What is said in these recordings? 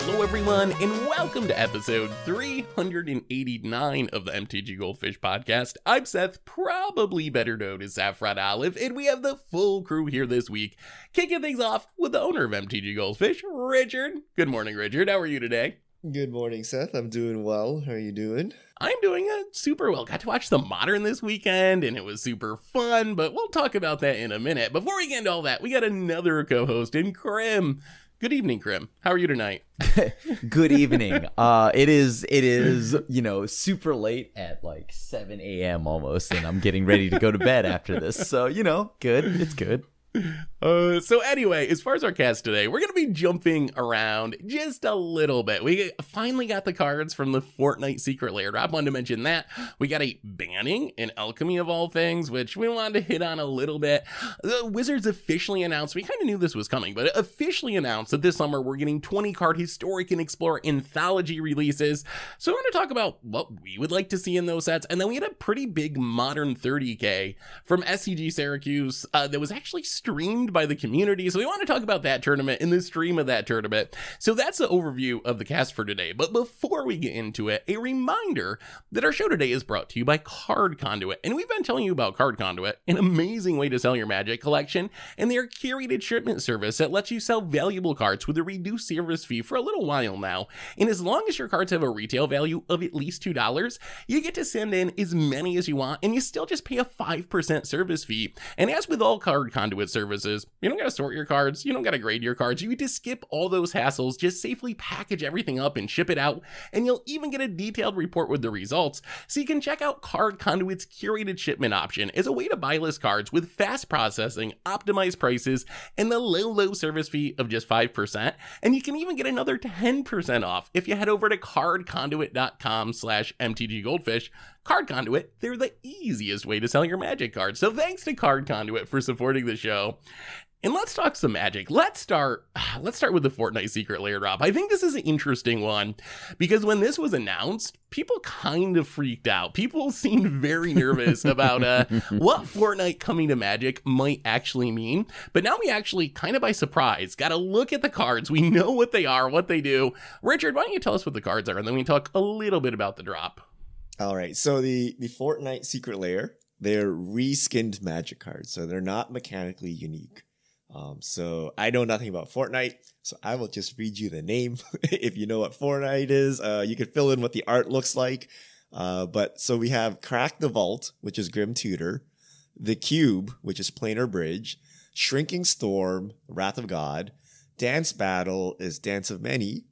Hello everyone, and welcome to episode 389 of the MTG Goldfish podcast. I'm Seth, probably better known as Saffron Olive, and we have the full crew here this week, kicking things off with the owner of MTG Goldfish, Richard. Good morning, Richard. How are you today? Good morning, Seth. I'm doing well. How are you doing? I'm doing super well. Got to watch the Modern this weekend, and it was super fun, but we'll talk about that in a minute. Before we get into all that, we got another co-host in Krim. Good evening, Krim. How are you tonight? Good evening. It is, super late at like 7 a.m. almost, and I'm getting ready to go to bed after this. So, good. It's good. So anyway, as far as our cast today, we're going to be jumping around just a little bit. We finally got the cards from the Fortnite Secret Lair drop. Wanted to mention that. We got a banning in Alchemy of all things, which we wanted to hit on a little bit. The Wizards officially announced, we kind of knew this was coming, but officially announced that this summer we're getting 20 card Historic and Explorer Anthology releases. So I want to talk about what we would like to see in those sets. And then we had a pretty big Modern 30K from SCG Syracuse that was actually streamed by the community, so we want to talk about that tournament in the stream of that tournament. So that's the overview of the cast for today. But before we get into it, a reminder that our show today is brought to you by Card Conduit. And we've been telling you about Card Conduit, an amazing way to sell your Magic collection, and their curated shipment service that lets you sell valuable cards with a reduced service fee for a little while now. And as long as your cards have a retail value of at least $2, you get to send in as many as you want, and you still just pay a 5% service fee. And as with all Card Conduit services, you don't got to sort your cards, you don't got to grade your cards, you get to skip all those hassles, just safely package everything up and ship it out, and you'll even get a detailed report with the results, so you can check out Card Conduit's curated shipment option as a way to buy list cards with fast processing, optimized prices, and the low service fee of just 5%, and you can even get another 10% off if you head over to cardconduit.com/mtggoldfish. Card Conduit, they're the easiest way to sell your Magic cards. So thanks to Card Conduit for supporting the show. And let's talk some Magic. Let's start with the Fortnite Secret Lair drop. I think this is an interesting one because when this was announced, people kind of freaked out. People seemed very nervous about what Fortnite coming to Magic might actually mean. But now we actually, kind of by surprise, got to look at the cards. We know what they are, what they do. Richard, why don't you tell us what the cards are, and then we talk a little bit about the drop. All right. So the Fortnite Secret Lair, they're reskinned Magic cards, so they're not mechanically unique. So I know nothing about Fortnite, so I will just read you the name. If you know what Fortnite is, you can fill in what the art looks like. But so we have Crack the Vault, which is Grim Tutor, the Cube, which is Planar Bridge, Shrinking Storm, Wrath of God, Dance Battle is Dance of Many,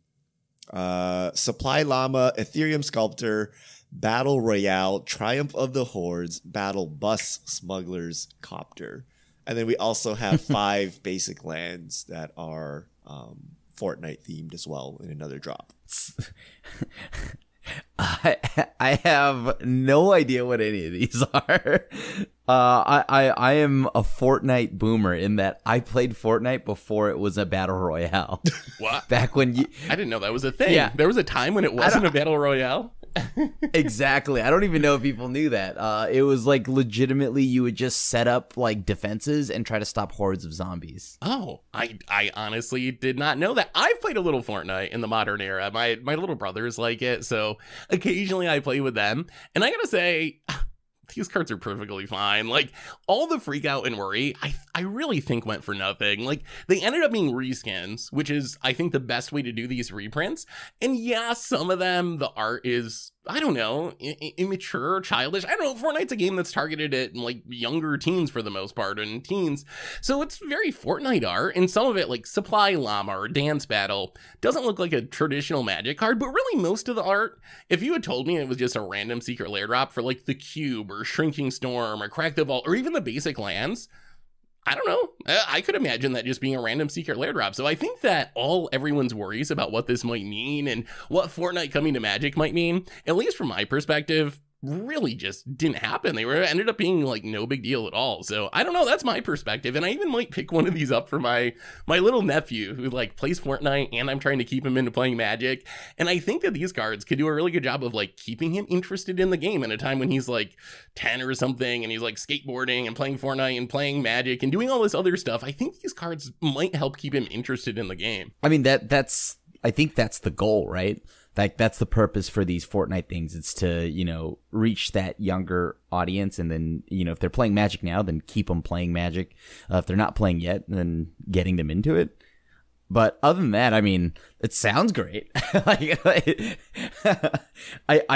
Supply Llama, Ethereum Sculptor, Battle Royale, Triumph of the Hordes, Battle Bus, Smuggler's Copter. And then we also have 5 basic lands that are Fortnite themed as well in another drop. I have no idea what any of these are. I am a Fortnite boomer in that I played Fortnite before it was a battle royale. What? Back when I didn't know that was a thing. Yeah. There was a time when it wasn't a battle royale. Exactly. I don't even know if people knew that. It was like legitimately you would just set up like defenses and try to stop hordes of zombies. Oh, I honestly did not know that. I've played a little Fortnite in the modern era. My little brothers like it, so occasionally I play with them. And I gotta say, these cards are perfectly fine. Like, all the freak out and worry, I really think went for nothing. Like, they ended up being reskins, which is, I think, the best way to do these reprints. And yeah, some of them, the art is, I don't know, immature, childish. I don't know, Fortnite's a game that's targeted at, like, younger teens for the most part, and teens. So it's very Fortnite art, and some of it, like Supply Llama or Dance Battle, doesn't look like a traditional Magic card, but really most of the art, if you had told me it was just a random Secret Lair drop for, like, the Cube or Shrinking Storm or Crack the Vault or even the basic lands, I don't know. I could imagine that just being a random Secret Lair drop. So I think that everyone's worries about what this might mean and what Fortnite coming to Magic might mean, at least from my perspective, really just didn't happen. They ended up being like no big deal at all. So I don't know, that's my perspective. And I even might pick one of these up for my little nephew who like plays Fortnite, and I'm trying to keep him into playing Magic. And I think that these cards could do a really good job of like keeping him interested in the game in a time when he's like 10 or something and he's like skateboarding and playing Fortnite and playing Magic and doing all this other stuff. I think these cards might help keep him interested in the game. I mean, that's think that's the goal, right? Like that's the purpose for these Fortnite things. It's to, you know, reach that younger audience, and then, you know, if they're playing Magic now, then keep them playing Magic. If they're not playing yet, then getting them into it. But other than that, I mean, it sounds great. I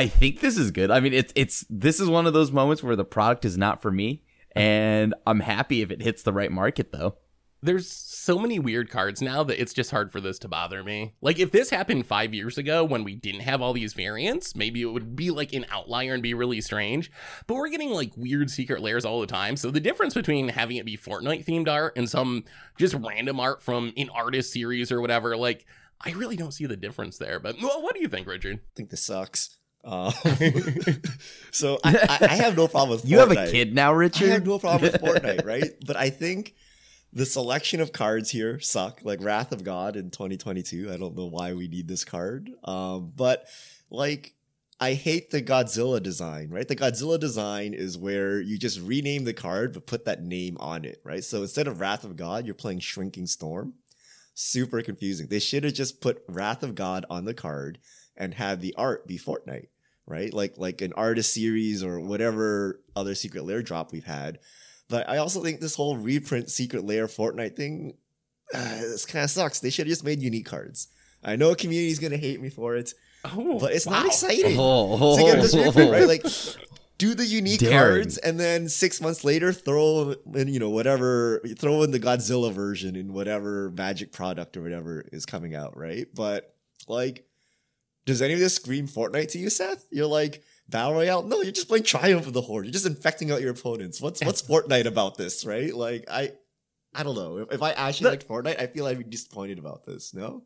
think this is good. I mean, this is one of those moments where the product is not for me, and I'm happy if it hits the right market, though. There's so many weird cards now that it's just hard for this to bother me. Like, if this happened 5 years ago when we didn't have all these variants, maybe it would be like an outlier and be really strange. But we're getting like weird secret layers all the time. So the difference between having it be Fortnite themed art and some just random art from an artist series or whatever, like, I really don't see the difference there. But well, what do you think, Richard? I think this sucks. So I have no problem with Fortnite. You have a kid now, Richard? I have no problem with Fortnite, right? But I think the selection of cards here suck. Like Wrath of God in 2022. I don't know why we need this card. But like, I hate the Godzilla design, right? The Godzilla design is where you just rename the card, but put that name on it, right? So instead of Wrath of God, you're playing Shrinking Storm. Super confusing. They should have just put Wrath of God on the card and have the art be Fortnite, right? Like an artist series or whatever other Secret Lair drop we've had. But I also think this whole reprint Secret Lair Fortnite thing, this kind of sucks. They should have just made unique cards. I know a community is going to hate me for it, but it's not exciting to get this reprint, right? Like, do the unique cards and then 6 months later throw in, you know, whatever, throw in the Godzilla version in whatever Magic product or whatever is coming out, right? But like, does any of this scream Fortnite to you, Seth? You're like, Battle Royale? No, you're just playing Triumph of the Horde. You're just infecting out your opponents. What's Fortnite about this, right? Like, I don't know. If I actually liked Fortnite, I feel I'd be disappointed about this, no?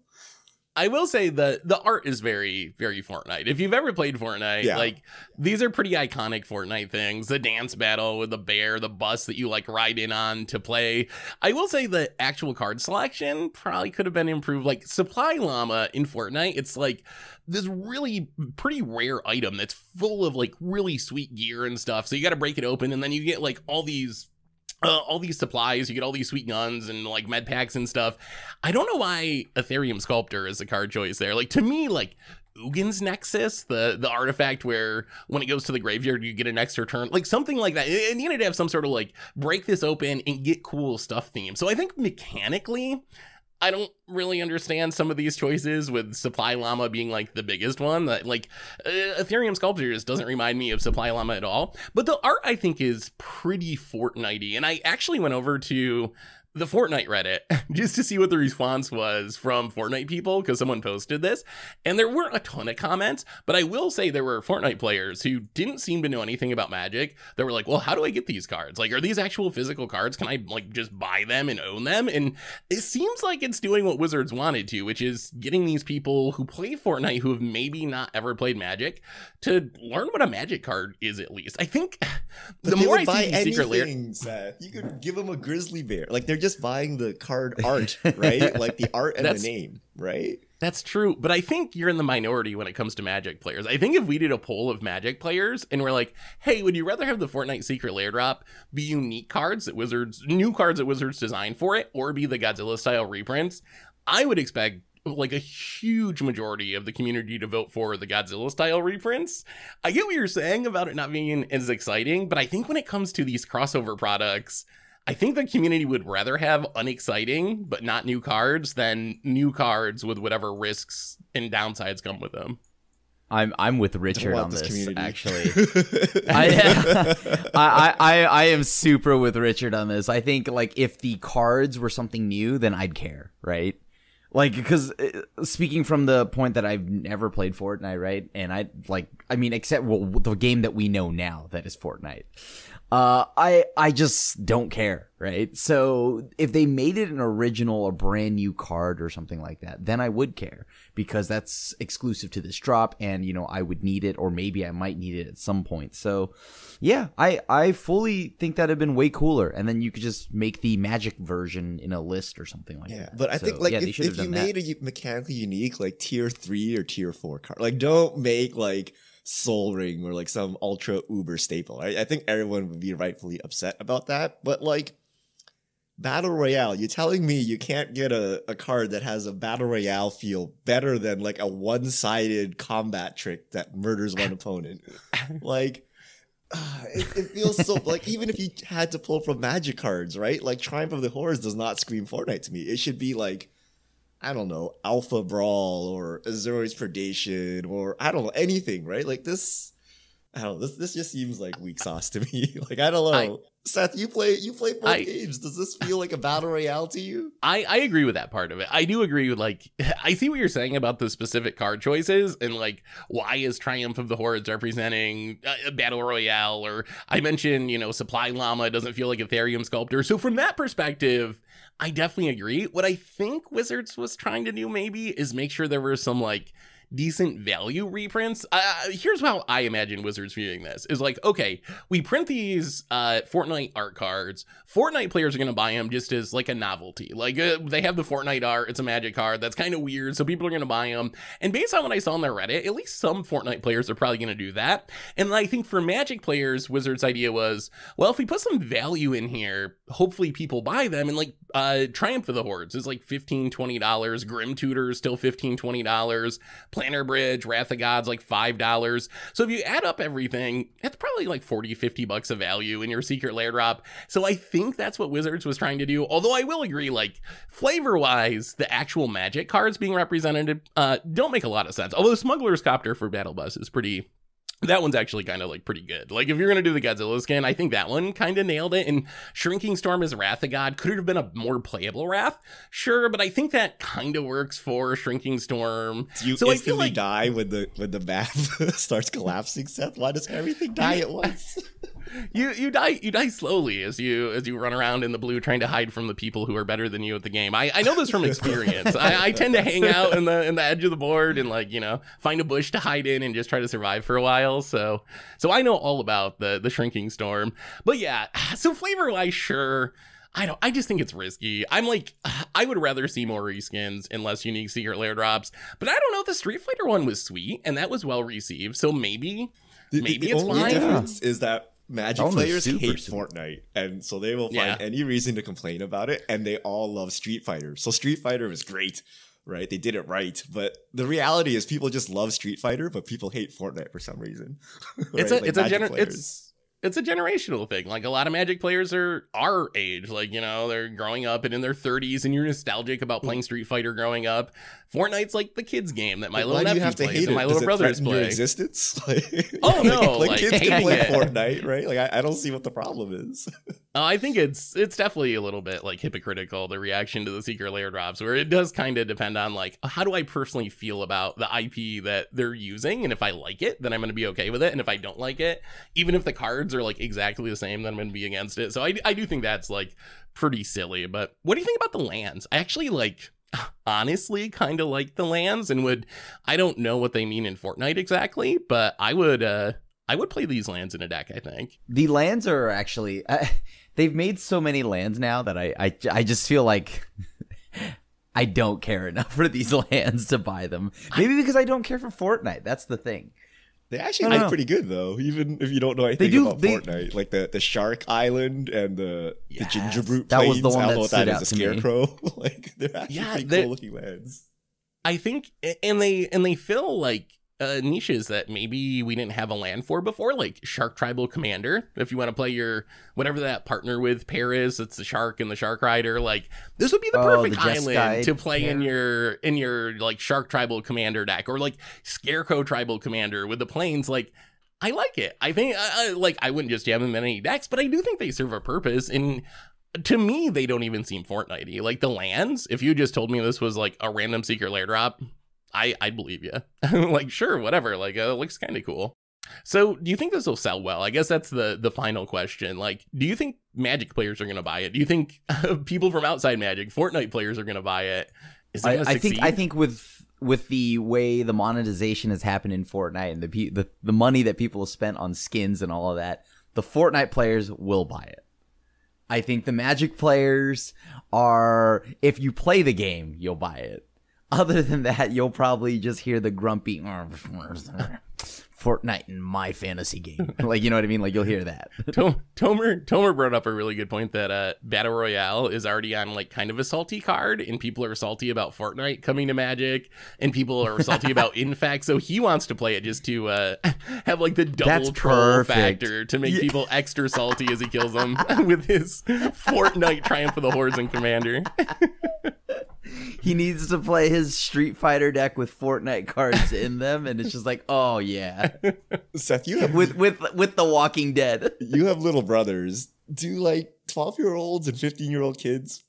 I will say the art is very, very Fortnite. If you've ever played Fortnite, like, these are pretty iconic Fortnite things. The dance battle with the bear, the bus that you like ride in on to play. I will say the actual card selection probably could have been improved. Like Supply Llama in Fortnite, it's like this really pretty rare item that's full of like really sweet gear and stuff. So you got to break it open, and then you get like all these supplies. You get all these sweet guns and like med packs and stuff. I don't know why Ethereum Sculptor is the card choice there. Like, to me, like Ugin's Nexus, the artifact where when it goes to the graveyard you get an extra turn, like something like that. It needed to have some sort of like break this open and get cool stuff theme. So I think mechanically, I don't really understand some of these choices, with Supply Llama being like the biggest one. That like Ethereum Sculptor just doesn't remind me of Supply Llama at all. But the art, I think, is pretty Fortnite-y. And I actually went over to the Fortnite Reddit just to see what the response was from Fortnite people, because someone posted this, and there weren't a ton of comments, but I will say there were Fortnite players who didn't seem to know anything about Magic. They were like, well, how do I get these cards? Like, are these actual physical cards? Can I like just buy them and own them? And it seems like it's doing what Wizards wanted to, which is getting these people who play Fortnite who have maybe not ever played Magic to learn what a Magic card is, at least. I think the more I see these Secret Lair, Seth, you could give them a grizzly bear. Like, they're just buying the card art, right? Like the art and the name, right? That's true, but I think you're in the minority when it comes to Magic players. I think if we did a poll of Magic players and we're like, hey, would you rather have the Fortnite Secret Lair drop be unique cards that Wizards, new cards that Wizards designed for it, or be the Godzilla style reprints, I would expect like a huge majority of the community to vote for the Godzilla style reprints. I get what you're saying about it not being as exciting, but I think when it comes to these crossover products, I think the community would rather have unexciting but not new cards than new cards with whatever risks and downsides come with them. I'm with Richard on this community. Actually. I am super with Richard on this. I think like if the cards were something new, then I'd care, right? Like, because speaking from the point that I've never played Fortnite, right? And I mean, except the game that we know now that is Fortnite. I just don't care, right? So if they made it an original, a brand new card or something like that, then I would care, because that's exclusive to this drop, and you know, I would need it, or maybe I might need it at some point. So yeah, I fully think that'd have been way cooler, and then you could just make the Magic version in a list or something like that. But I think like if you made a mechanically unique like tier 3 or tier 4 card, like don't make like Soul Ring or like some ultra uber staple. I think everyone would be rightfully upset about that, but like Battle Royale. You're telling me you can't get a card that has a Battle Royale feel better than like a one-sided combat trick that murders one opponent? Like, it feels so like even if you had to pull from Magic cards, right? Like Triumph of the Hordes does not scream Fortnite to me. It should be like, I don't know, Alpha Brawl or Azorius Predation or I don't know, anything, right? Like this, I don't know, this just seems like weak sauce to me. Like, I don't know. Seth, you play both games. Does this feel like a battle royale to you? I agree with that part of it. I do agree with, like, I see what you're saying about the specific card choices and, like, why is Triumph of the Hordes representing a battle royale? Or I mentioned, Supply Llama doesn't feel like Ethereum Sculptor. So from that perspective, I definitely agree. What I think Wizards was trying to do maybe is make sure there were some, like, decent value reprints. Here's how I imagine Wizards viewing this is like, okay, we print these Fortnite art cards. Fortnite players are going to buy them just as like a novelty. Like they have the Fortnite art. It's a Magic card. That's kind of weird. So people are going to buy them. And based on what I saw on their Reddit, at least some Fortnite players are probably going to do that. And I think for Magic players, Wizards' idea was, well, if we put some value in here, hopefully people buy them. And like Triumph of the Hordes is like $15, $20. Grim Tutor is still $15, $20. Planner Bridge, Wrath of Gods, like $5. So if you add up everything, it's probably like $40-$50 of value in your Secret Lair drop. So I think that's what Wizards was trying to do. Although I will agree, like flavor-wise, the actual Magic cards being represented don't make a lot of sense. Although Smuggler's Copter for Battle Bus is pretty... That one's actually kind of like pretty good. Like if you're going to do the Godzilla skin, I think that one kind of nailed it. And Shrinking Storm as Wrath of God. Could it have been a more playable Wrath? Sure, but I think that kind of works for Shrinking Storm. Do you instantly die when the map starts collapsing, Seth? Why does everything die at once? You die slowly as you run around in the blue trying to hide from the people who are better than you at the game. I know this from experience. I tend to hang out in the edge of the board and like, find a bush to hide in and just try to survive for a while. So I know all about the Shrinking Storm. But yeah, so flavor-wise, sure. I just think it's risky. I'm like, I would rather see more reskins and less unique Secret Lair drops. But I don't know, the Street Fighter one was sweet and that was well received. So maybe it's only fine. Difference is that Magic players hate Fortnite, and so they will find any reason to complain about it, and they all love Street Fighter. So Street Fighter is great, right? They did it right, but the reality is people just love Street Fighter, but people hate Fortnite for some reason. Right? It's a generational thing. Like a lot of Magic players are our age, like, they're growing up and in their 30s and you're nostalgic about playing Street Fighter growing up. Fortnite's like the kids game that my little nephew plays and my little brothers play. Your existence? Oh no, like kids can play Fortnite, right? Like I don't see what the problem is. I think it's definitely a little bit like hypocritical, the reaction to the Secret Lair drops, where it does kind of depend on like, how do I personally feel about the IP that they're using? And if I like it, then I'm going to be okay with it. And if I don't like it, even if the cards are like exactly the same, then I'm going to be against it. So I do think that's like pretty silly. But what do you think about the lands? I actually honestly kind of like the lands and I don't know what they mean in Fortnite exactly, but I would play these lands in a deck, I think. The lands are actually... they've made so many lands now that I just feel like I don't care enough for these lands to buy them. Maybe because I don't care for Fortnite. That's the thing. They actually look pretty good, though, even if you don't know anything about Fortnite. Like the Shark Island and the Ginger Brute Plains. That was the one that stood that out is to a Scarecrow. Like, they're actually pretty cool-looking lands. I think, and they fill, like, niches that maybe we didn't have a land for before, like Shark Tribal Commander. If you want to play your whatever that partner with pair is, it's the Shark and the Shark Rider. Like this would be the perfect island to play in your like Shark Tribal Commander deck, or like Scarecrow Tribal Commander with the planes. Like I like it. I think I wouldn't just jam them in any decks, but I do think they serve a purpose. And to me, they don't even seem Fortnite-y. Like the lands, if you just told me this was like a random Secret Lair drop, I'd believe you. Like, sure, whatever. Like, it looks kind of cool. So, do you think this will sell well? I guess that's the final question. Like, do you think Magic players are going to buy it? Do you think people from outside Magic, Fortnite players, are going to buy it? Is it going to succeed? I think with the way the monetization has happened in Fortnite and the money that people have spent on skins and all of that, the Fortnite players will buy it. I think the Magic players are, if you play the game, you'll buy it. Other than that, you'll probably just hear the grumpy Fortnite in my fantasy game. Like, you know what I mean? Like, you'll hear that. Tomer brought up a really good point that Battle Royale is already on like kind of a salty card, and people are salty about Fortnite coming to Magic, and people are salty about Infect. So he wants to play it just to have like the double troll factor to make people extra salty as he kills them with his Fortnite Triumph of the Hordes and Commander. He needs to play his Street Fighter deck with Fortnite cards in them, and it's just like, oh yeah. Seth, you have with The Walking Dead. You have little brothers. Do like 12-year-olds and 15-year-old kids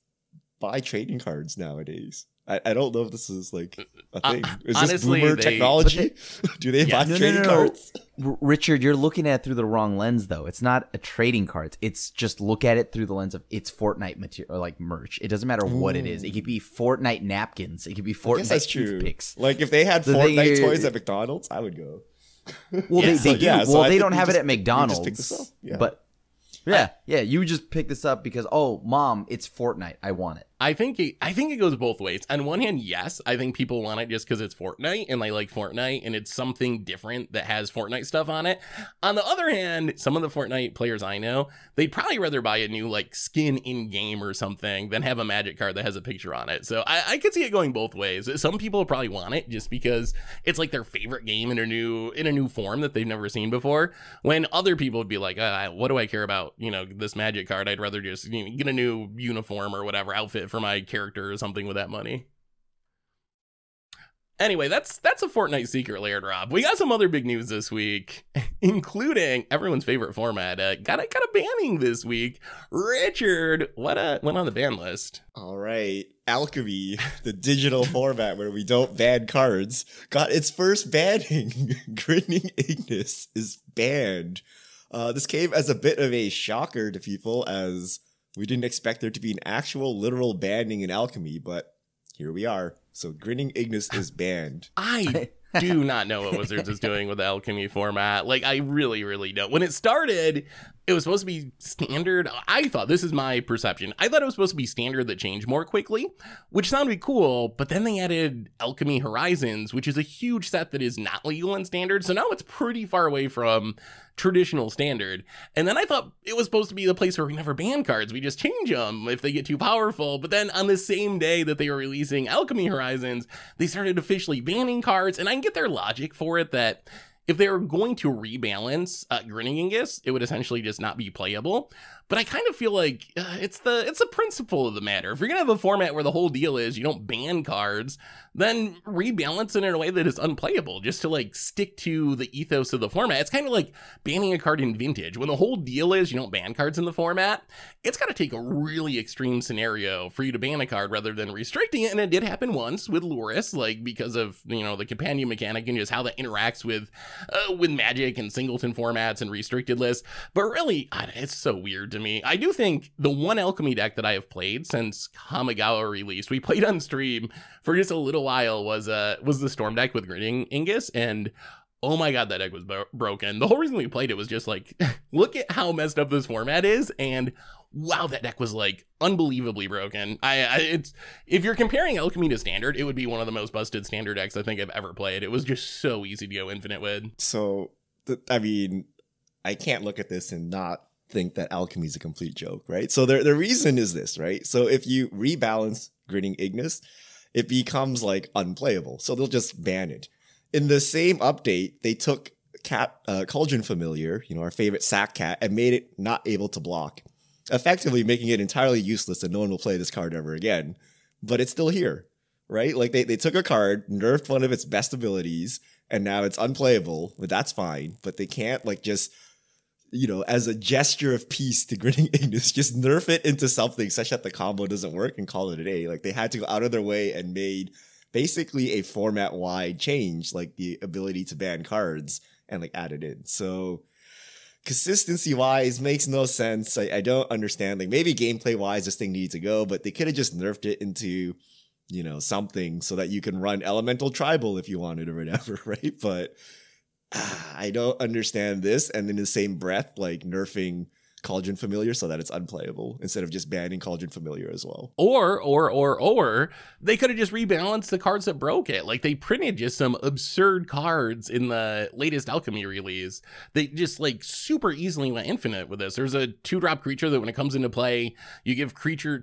buy trading cards nowadays? I don't know if this is like a thing. Is honestly, this boomer technology? Do they buy trading cards? Richard, you're looking at it through the wrong lens, though. It's not a trading cards. It's just look at it through the lens of it's Fortnite material, or like merch. It doesn't matter what it is. It could be Fortnite napkins. It could be Fortnite toothpicks. Like if they had Fortnite toys at McDonald's, I would go. Well, they do. Yeah, well, they don't have it at McDonald's. Pick this up? Yeah. But yeah, you just pick this up because, oh, Mom, it's Fortnite. I want it. I think it goes both ways. On one hand, yes, I think people want it just because it's Fortnite and they like Fortnite and it's something different that has Fortnite stuff on it. On the other hand, some of the Fortnite players I know, they'd probably rather buy a new like skin in game or something than have a Magic card that has a picture on it. So I could see it going both ways. Some people probably want it just because it's like their favorite game in a new form that they've never seen before. When other people would be like, what do I care about, this Magic card? I'd rather just get a new uniform or whatever outfit for my character or something with that money. Anyway, that's a Fortnite secret lair drop. We got some other big news this week, including everyone's favorite format. Got a banning this week. Richard, what went on the ban list? All right, Alchemy, the digital format where we don't ban cards, got its first banning. Grinning Ignis is banned. This came as a bit of a shocker to people, as we didn't expect there to be an actual literal banning in Alchemy, but here we are. So Grinning Ignis is banned. I do not know what Wizards is doing with the Alchemy format. Like, I really, really don't. When it started, it was supposed to be standard. I thought, this is my perception, I thought it was supposed to be standard that changed more quickly, which sounded cool, but then they added Alchemy Horizons, which is a huge set that is not legal in standard, so now it's pretty far away from traditional standard. And then I thought it was supposed to be the place where we never ban cards, we just change them if they get too powerful. But then on the same day that they were releasing Alchemy Horizons, they started officially banning cards, and I can get their logic for it, that if they were going to rebalance Grinning Ignis, it would essentially just not be playable. But I kind of feel like it's the principle of the matter. If you're gonna have a format where the whole deal is you don't ban cards, then rebalance it in a way that is unplayable, just to like stick to the ethos of the format. It's kind of like banning a card in Vintage. When the whole deal is you don't ban cards in the format, it's got to take a really extreme scenario for you to ban a card rather than restricting it. And it did happen once with Lurrus, like because of the companion mechanic and just how that interacts with Magic and singleton formats and restricted lists. But really, it's so weird to me. I do think the one Alchemy deck that I have played since Kamigawa released, we played on stream for just a little while, was the Storm deck with Grinning Ignis, and oh my god, that deck was broken. The whole reason we played it was just like, look at how messed up this format is, and wow, that deck was like unbelievably broken. It's, if you're comparing Alchemy to Standard, it would be one of the most busted Standard decks I think I've ever played. It was just so easy to go infinite with. So, I can't look at this and not think that Alchemy is a complete joke, right? So the reason is this, right? So if you rebalance Grinning Ignis, it becomes like unplayable. So they'll just ban it. In the same update, they took Cauldron Familiar, our favorite sack cat, and made it not able to block, effectively making it entirely useless and no one will play this card ever again. But it's still here, right? Like they took a card, nerfed one of its best abilities, and now it's unplayable. But that's fine. But they can't like just, as a gesture of peace to Grinning Ignis, just nerf it into something such that the combo doesn't work and call it a day. Like they had to go out of their way and made basically a format-wide change, like the ability to ban cards, and like add it in. So consistency-wise, makes no sense. I don't understand. Like maybe gameplay-wise, this thing needs to go, but they could have just nerfed it into, something so that you can run Elemental Tribal if you wanted or whatever, right? But I don't understand this. And in the same breath, like nerfing Cauldron Familiar so that it's unplayable instead of just banning Cauldron Familiar as well. Or they could have just rebalanced the cards that broke it. Like they printed just some absurd cards in the latest Alchemy release. They just like super easily went infinite with this. There's a 2-drop creature that when it comes into play, you give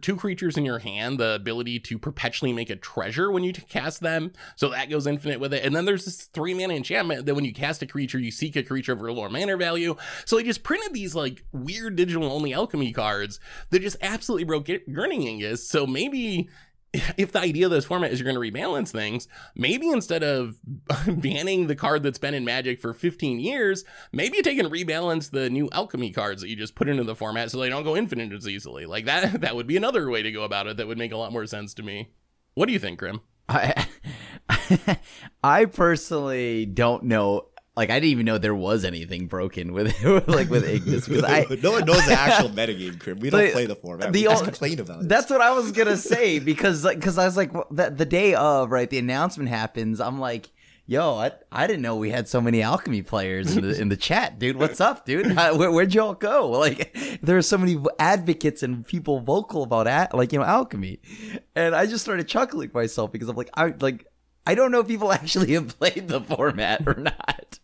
two creatures in your hand the ability to perpetually make a treasure when you cast them. So that goes infinite with it. And then there's this 3-mana enchantment that when you cast a creature, you seek a creature of a lower mana value. So they just printed these like weird digital only alchemy cards that just absolutely broke Grinningus. So maybe if the idea of this format is you're going to rebalance things, maybe instead of banning the card that's been in Magic for 15 years, maybe you take and rebalance the new alchemy cards that you just put into the format so they don't go infinite as easily. Like that would be another way to go about it that would make a lot more sense to me. What do you think, Grim? I personally don't know. Like, I didn't even know there was anything broken with Ignis. Because no one knows the actual metagame, Crim. We don't play the format. We just complain about it. That's what I was going to say, because I was like, the day of, right, the announcement happens, I'm like, yo, I didn't know we had so many alchemy players in the chat, dude. What's up, dude? Where'd y'all go? Like, there are so many advocates and people vocal about alchemy. And I just started chuckling myself because I'm like, I don't know if people actually have played the format or not.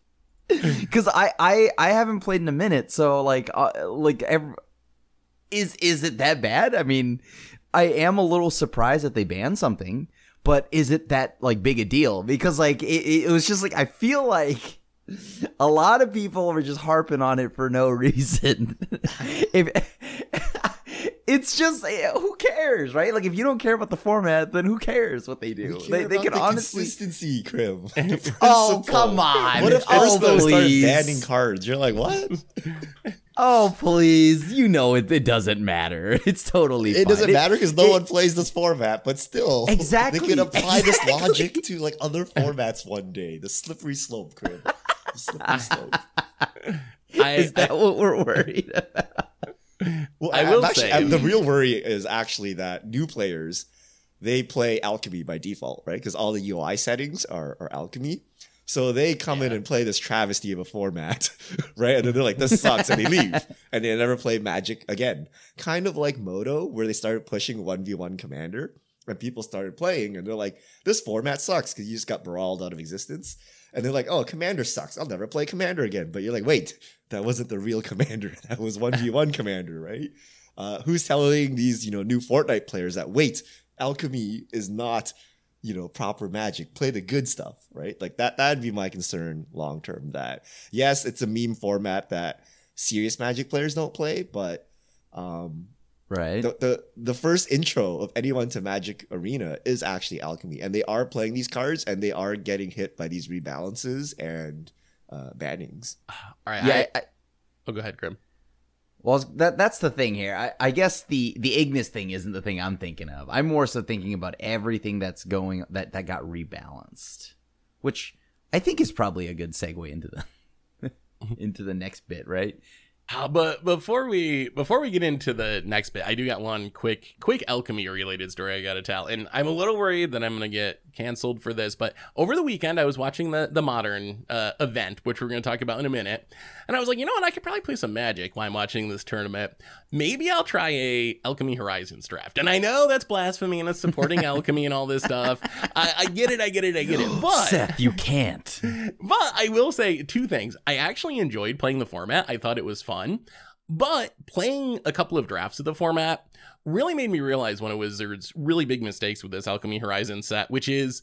Because I haven't played in a minute, so is it that bad? I mean, I am a little surprised that they banned something, but is it that like big a deal? Because like it was just like I feel like a lot of people were just harping on it for no reason. It's just, who cares, right? Like, if you don't care about the format, then who cares what they do? They can honestly consistency, Crim. Oh, come on! What if first start please. banning cards? You're like, what? Oh, please! You know it doesn't matter. It's totally. It fine. doesn't matter because no one plays this format, but still, exactly. They can apply this logic to like other formats one day. The slippery slope, Crim. The slippery slope. Is that what we're worried about? Well, I will say the real worry is actually that new players, they play alchemy by default, right? Because all the UI settings are alchemy. So they come in and play this travesty of a format, right? And then they're like, this sucks, and they leave. And they never play Magic again. Kind of like Moto, where they started pushing 1v1 Commander, and people started playing, and they're like, this format sucks because you just got brawled out of existence. And they're like, oh, Commander sucks. I'll never play Commander again. But you're like, wait, that wasn't the real Commander. That was 1v1 Commander, right? Who's telling these, new Fortnite players that, wait, alchemy is not, proper Magic. Play the good stuff, right? Like that'd be my concern long term. That yes, it's a meme format that serious Magic players don't play, but right. The first intro of anyone to Magic Arena is actually alchemy, and they are playing these cards, and they are getting hit by these rebalances and bannings. All right. Yeah. Go ahead, Grim. Well, that's the thing here. I guess the Ignis thing isn't the thing I'm thinking of. I'm more so thinking about everything that's going that got rebalanced, which I think is probably a good segue into the next bit, right? But before we get into the next bit, I do got one quick alchemy related story I gotta tell, and I'm a little worried that I'm gonna get canceled for this. But over the weekend, I was watching the Modern event, which we're gonna talk about in a minute, and I was like, you know what, I could probably play some Magic while I'm watching this tournament. Maybe I'll try a Alchemy Horizons draft. And I know that's blasphemy and it's supporting alchemy and all this stuff. I get it. But Seth, you can't. But I will say two things. I actually enjoyed playing the format. I thought it was fun. But playing a couple of drafts of the format really made me realize one of Wizards' really big mistakes with this Alchemy Horizons set, which is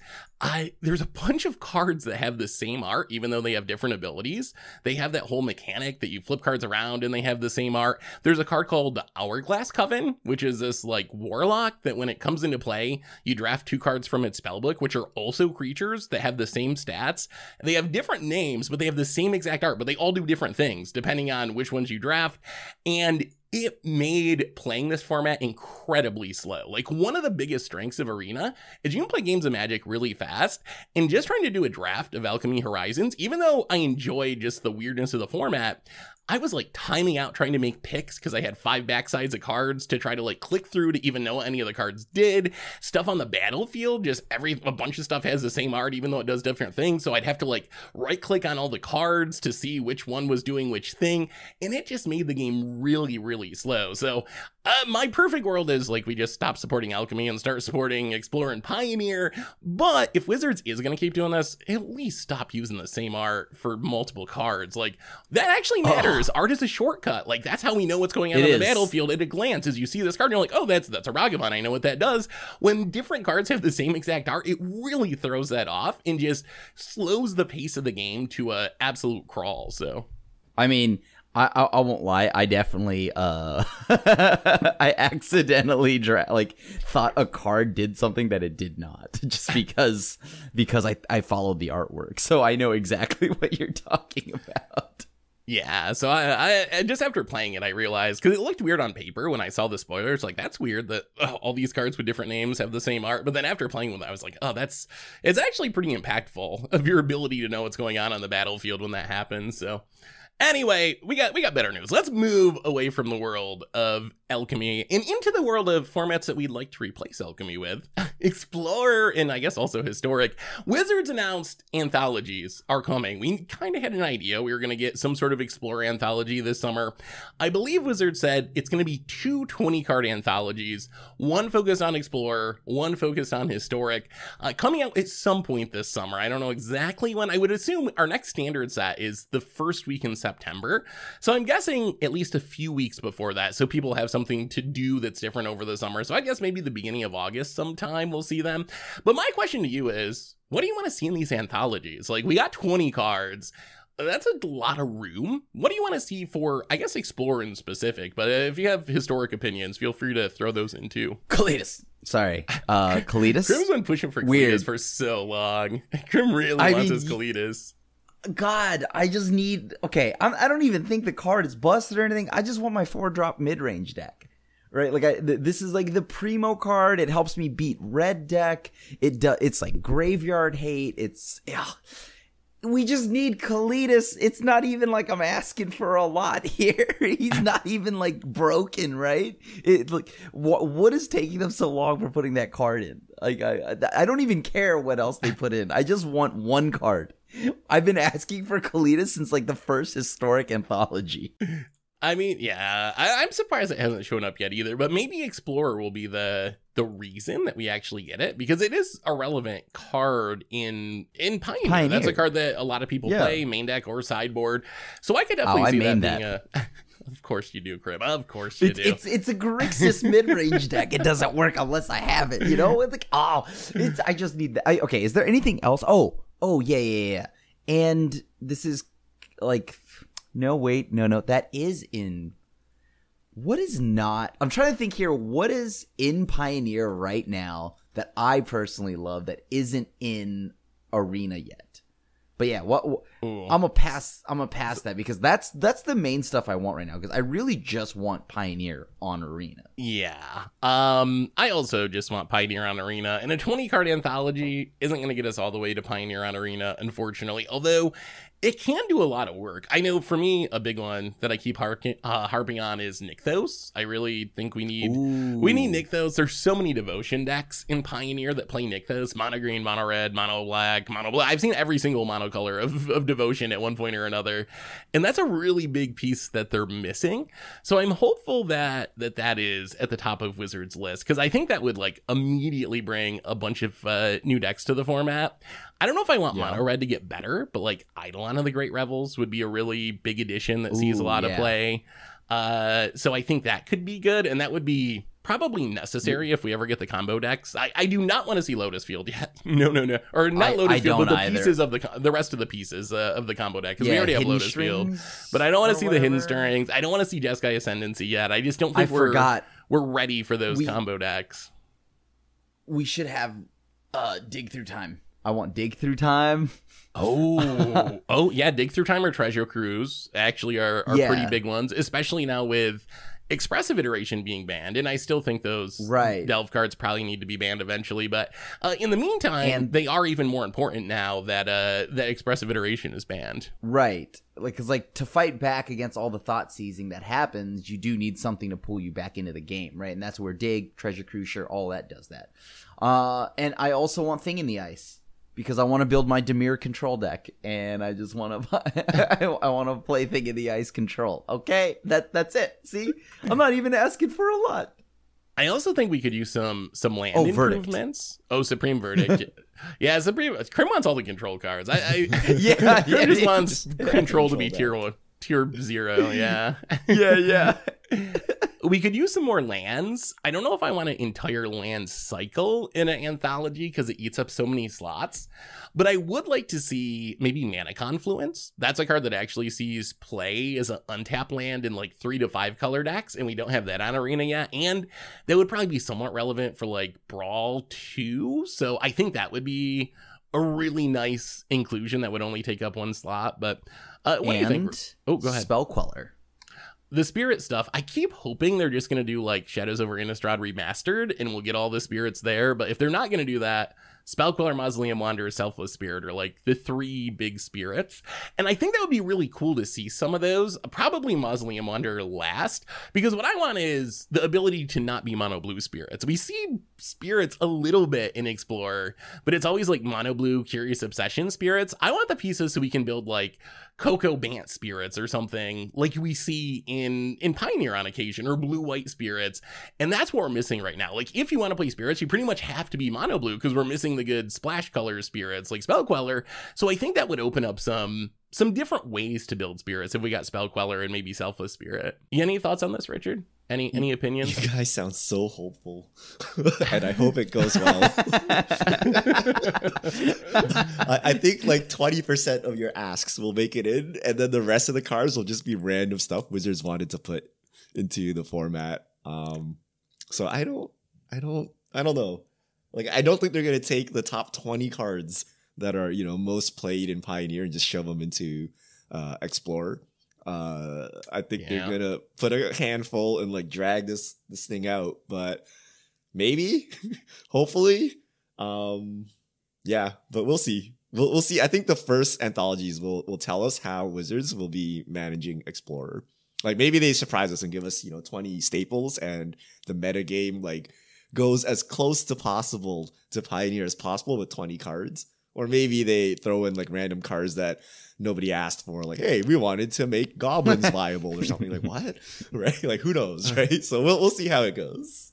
there's a bunch of cards that have the same art, even though they have different abilities. They have that whole mechanic that you flip cards around and they have the same art. There's a card called the Hourglass Coven, which is this like warlock that when it comes into play, you draft 2 cards from its spellbook, which are also creatures that have the same stats. They have different names, but they have the same exact art, but they all do different things depending on which ones you draft. And it made playing this format incredibly slow. Like, one of the biggest strengths of Arena is you can play games of Magic really fast, and just trying to do a draft of Alchemy Horizons, even though I enjoy just the weirdness of the format, I was like timing out trying to make picks because I had 5 backsides of cards to try to like click through to even know what any of the cards did. Stuff on the battlefield, just a bunch of stuff has the same art even though it does different things. So I'd have to like right click on all the cards to see which one was doing which thing. And it just made the game really, really slow. So my perfect world is like we just stop supporting Alchemy and start supporting Explorer and Pioneer. But if Wizards is going to keep doing this, at least stop using the same art for multiple cards. Like that actually matters. Art is a shortcut. Like that's how we know what's going on the battlefield at a glance. Is you see this card and you're like, oh, that's a Ragavan. I know what that does. When different cards have the same exact art, it really throws that off and just slows the pace of the game to a absolute crawl. So, I mean, I won't lie. I definitely I accidentally thought a card did something that it did not, just because I followed the artwork, so I know exactly what you're talking about. Yeah, so I just after playing it, I realized, because it looked weird on paper when I saw the spoilers, like, that's weird that all these cards with different names have the same art. But then after playing with it, I was like, oh, it's actually pretty impactful of your ability to know what's going on the battlefield when that happens. So anyway, we got better news. Let's move away from the world of Alchemy and into the world of formats that we'd like to replace Alchemy with. Explorer and I guess also Historic. Wizards announced anthologies are coming. We kind of had an idea we were going to get some sort of Explorer anthology this summer. I believe Wizards said it's going to be 2 20-card anthologies, one focused on Explorer, one focused on Historic, coming out at some point this summer. I don't know exactly when. I would assume our next standard set is the first week in September. So I'm guessing at least a few weeks before that, so people have something to do that's different over the summer. So I guess maybe the beginning of August sometime we'll see them. But my question to you is, what do you want to see in these anthologies? Like, we got 20 cards. That's a lot of room. What do you want to see for, I guess, Explorer in specific? But if you have historic opinions, feel free to throw those in too. Kalitas. Sorry. Kalitas? Krim's been pushing for Kalitas for so long. Krim really wants his Kalitas. God, I just need... Okay, I don't even think the card is busted or anything. I just want my 4-drop mid-range deck. Right? Like, this is like the primo card. It helps me beat red deck. It's like graveyard hate. We just need Kalitas. It's not even like I'm asking for a lot here. He's not even like broken, right? What is taking them so long for putting that card in? Like, I don't even care what else they put in. I just want one card. I've been asking for Kalitas since like the first Historic anthology. I mean, yeah, I'm surprised it hasn't shown up yet either, but maybe Explorer will be the reason that we actually get it, because it is a relevant card in Pioneer. That's a card that a lot of people play, main deck or sideboard. So I could definitely see that being a... Of course you do, Crib. Of course you do. It's a Grixis mid-range deck. It doesn't work unless I have it, you know? It's like, I just need that. Okay, is there anything else? Oh, yeah. And this is like... No, wait. No. That is in... What is not... I'm trying to think here. What is in Pioneer right now that I personally love that isn't in Arena yet? But yeah, I'm gonna pass that, because that's the main stuff I want right now, because I really just want Pioneer on Arena. Yeah. I also just want Pioneer on Arena, and a 20-card anthology isn't going to get us all the way to Pioneer on Arena, unfortunately, although it can do a lot of work. I know for me, a big one that I keep harping on is Nykthos. I really think we need Nykthos. There's so many devotion decks in Pioneer that play Nykthos. Mono green, mono red, mono black, mono black. I've seen every single monocolor of devotion at one point or another. And that's a really big piece that they're missing. So I'm hopeful that is at the top of Wizards' list, because I think that would like immediately bring a bunch of new decks to the format. I don't know if I want mono red to get better, but like Eidolon of the Great Revels would be a really big addition that sees a lot of play. So I think that could be good, and that would be probably necessary if we ever get the combo decks. I do not want to see Lotus Field yet. No. Or not Lotus Field, but the pieces of the rest of the pieces of the combo deck, because we already have Lotus Field. But I don't want to see the Hidden Stirrings. I don't want to see Jeskai Ascendancy yet. I just don't think we're ready for those combo decks. We should have Dig Through Time. I want Dig Through Time. Oh yeah, Dig Through Time or Treasure Cruise actually are pretty big ones, especially now with Expressive Iteration being banned, and I still think those Right. Delve cards probably need to be banned eventually. But in the meantime, they are even more important now that that Expressive Iteration is banned. Right. Like, because, like, to fight back against all the thought seizing that happens, you do need something to pull you back into the game, right? And that's where Dig, Treasure Cruiser, all that does that. And I also want Thing in the Ice, because I want to build my Dimir control deck, and I just want to I want to play Thing in the Ice control. Okay, that's it. See, I'm not even asking for a lot. I also think we could use some land Verdict. improvements. Oh, Supreme Verdict. Yeah, Supreme. Krim wants all the control cards. Yeah, Krim just wants control to be control tier 0. Yeah. yeah. We could use some more lands. I don't know if I want an entire land cycle in an anthology because it eats up so many slots, but I would like to see maybe Mana Confluence. That's a card that actually sees play as an untapped land in like 3 to 5 color decks, and we don't have that on Arena yet. And that would probably be somewhat relevant for like Brawl 2. So I think that would be a really nice inclusion that would only take up 1 slot. But what do you think? Oh, go ahead. Spell Queller. The spirit stuff, I keep hoping they're just going to do like Shadows over Innistrad Remastered and we'll get all the spirits there. But if they're not going to do that, Spellqueller, Mausoleum Wanderer, Selfless Spirit are like the 3 big spirits. And I think that would be really cool to see some of those. Probably Mausoleum Wanderer last, because what I want is the ability to not be mono blue spirits. We see spirits a little bit in Explorer, but it's always like mono blue Curious Obsession spirits. I want the pieces so we can build like Coco Bant spirits or something like we see in Pioneer on occasion, or blue-white spirits. And that's what we're missing right now. Like, if you want to play spirits, you pretty much have to be mono blue because we're missing the good splash color spirits like Spell Queller. So I think that would open up some different ways to build spirits if we got Spell Queller and maybe Selfless Spirit. You any thoughts on this, Richard? Any opinions? You guys sound so hopeful, and I hope it goes well. I think like 20% of your asks will make it in, and then the rest of the cards will just be random stuff Wizards wanted to put into the format. So I don't know. Like, I don't think they're gonna take the top 20 cards that are, you know, most played in Pioneer and just shove them into Explorer. I think they're gonna put a handful and like drag this thing out, but maybe, hopefully, yeah. But we'll see. We'll see. I think the first anthologies will tell us how Wizards will be managing Explorer. Like, maybe they surprise us and give us, you know, 20 staples, and the metagame like goes as close to possible to Pioneer as possible with 20 cards. Or maybe they throw in like random cards that nobody asked for, like, hey, we wanted to make goblins viable or something. Like, what? Right? Like, who knows, right? So we'll see how it goes.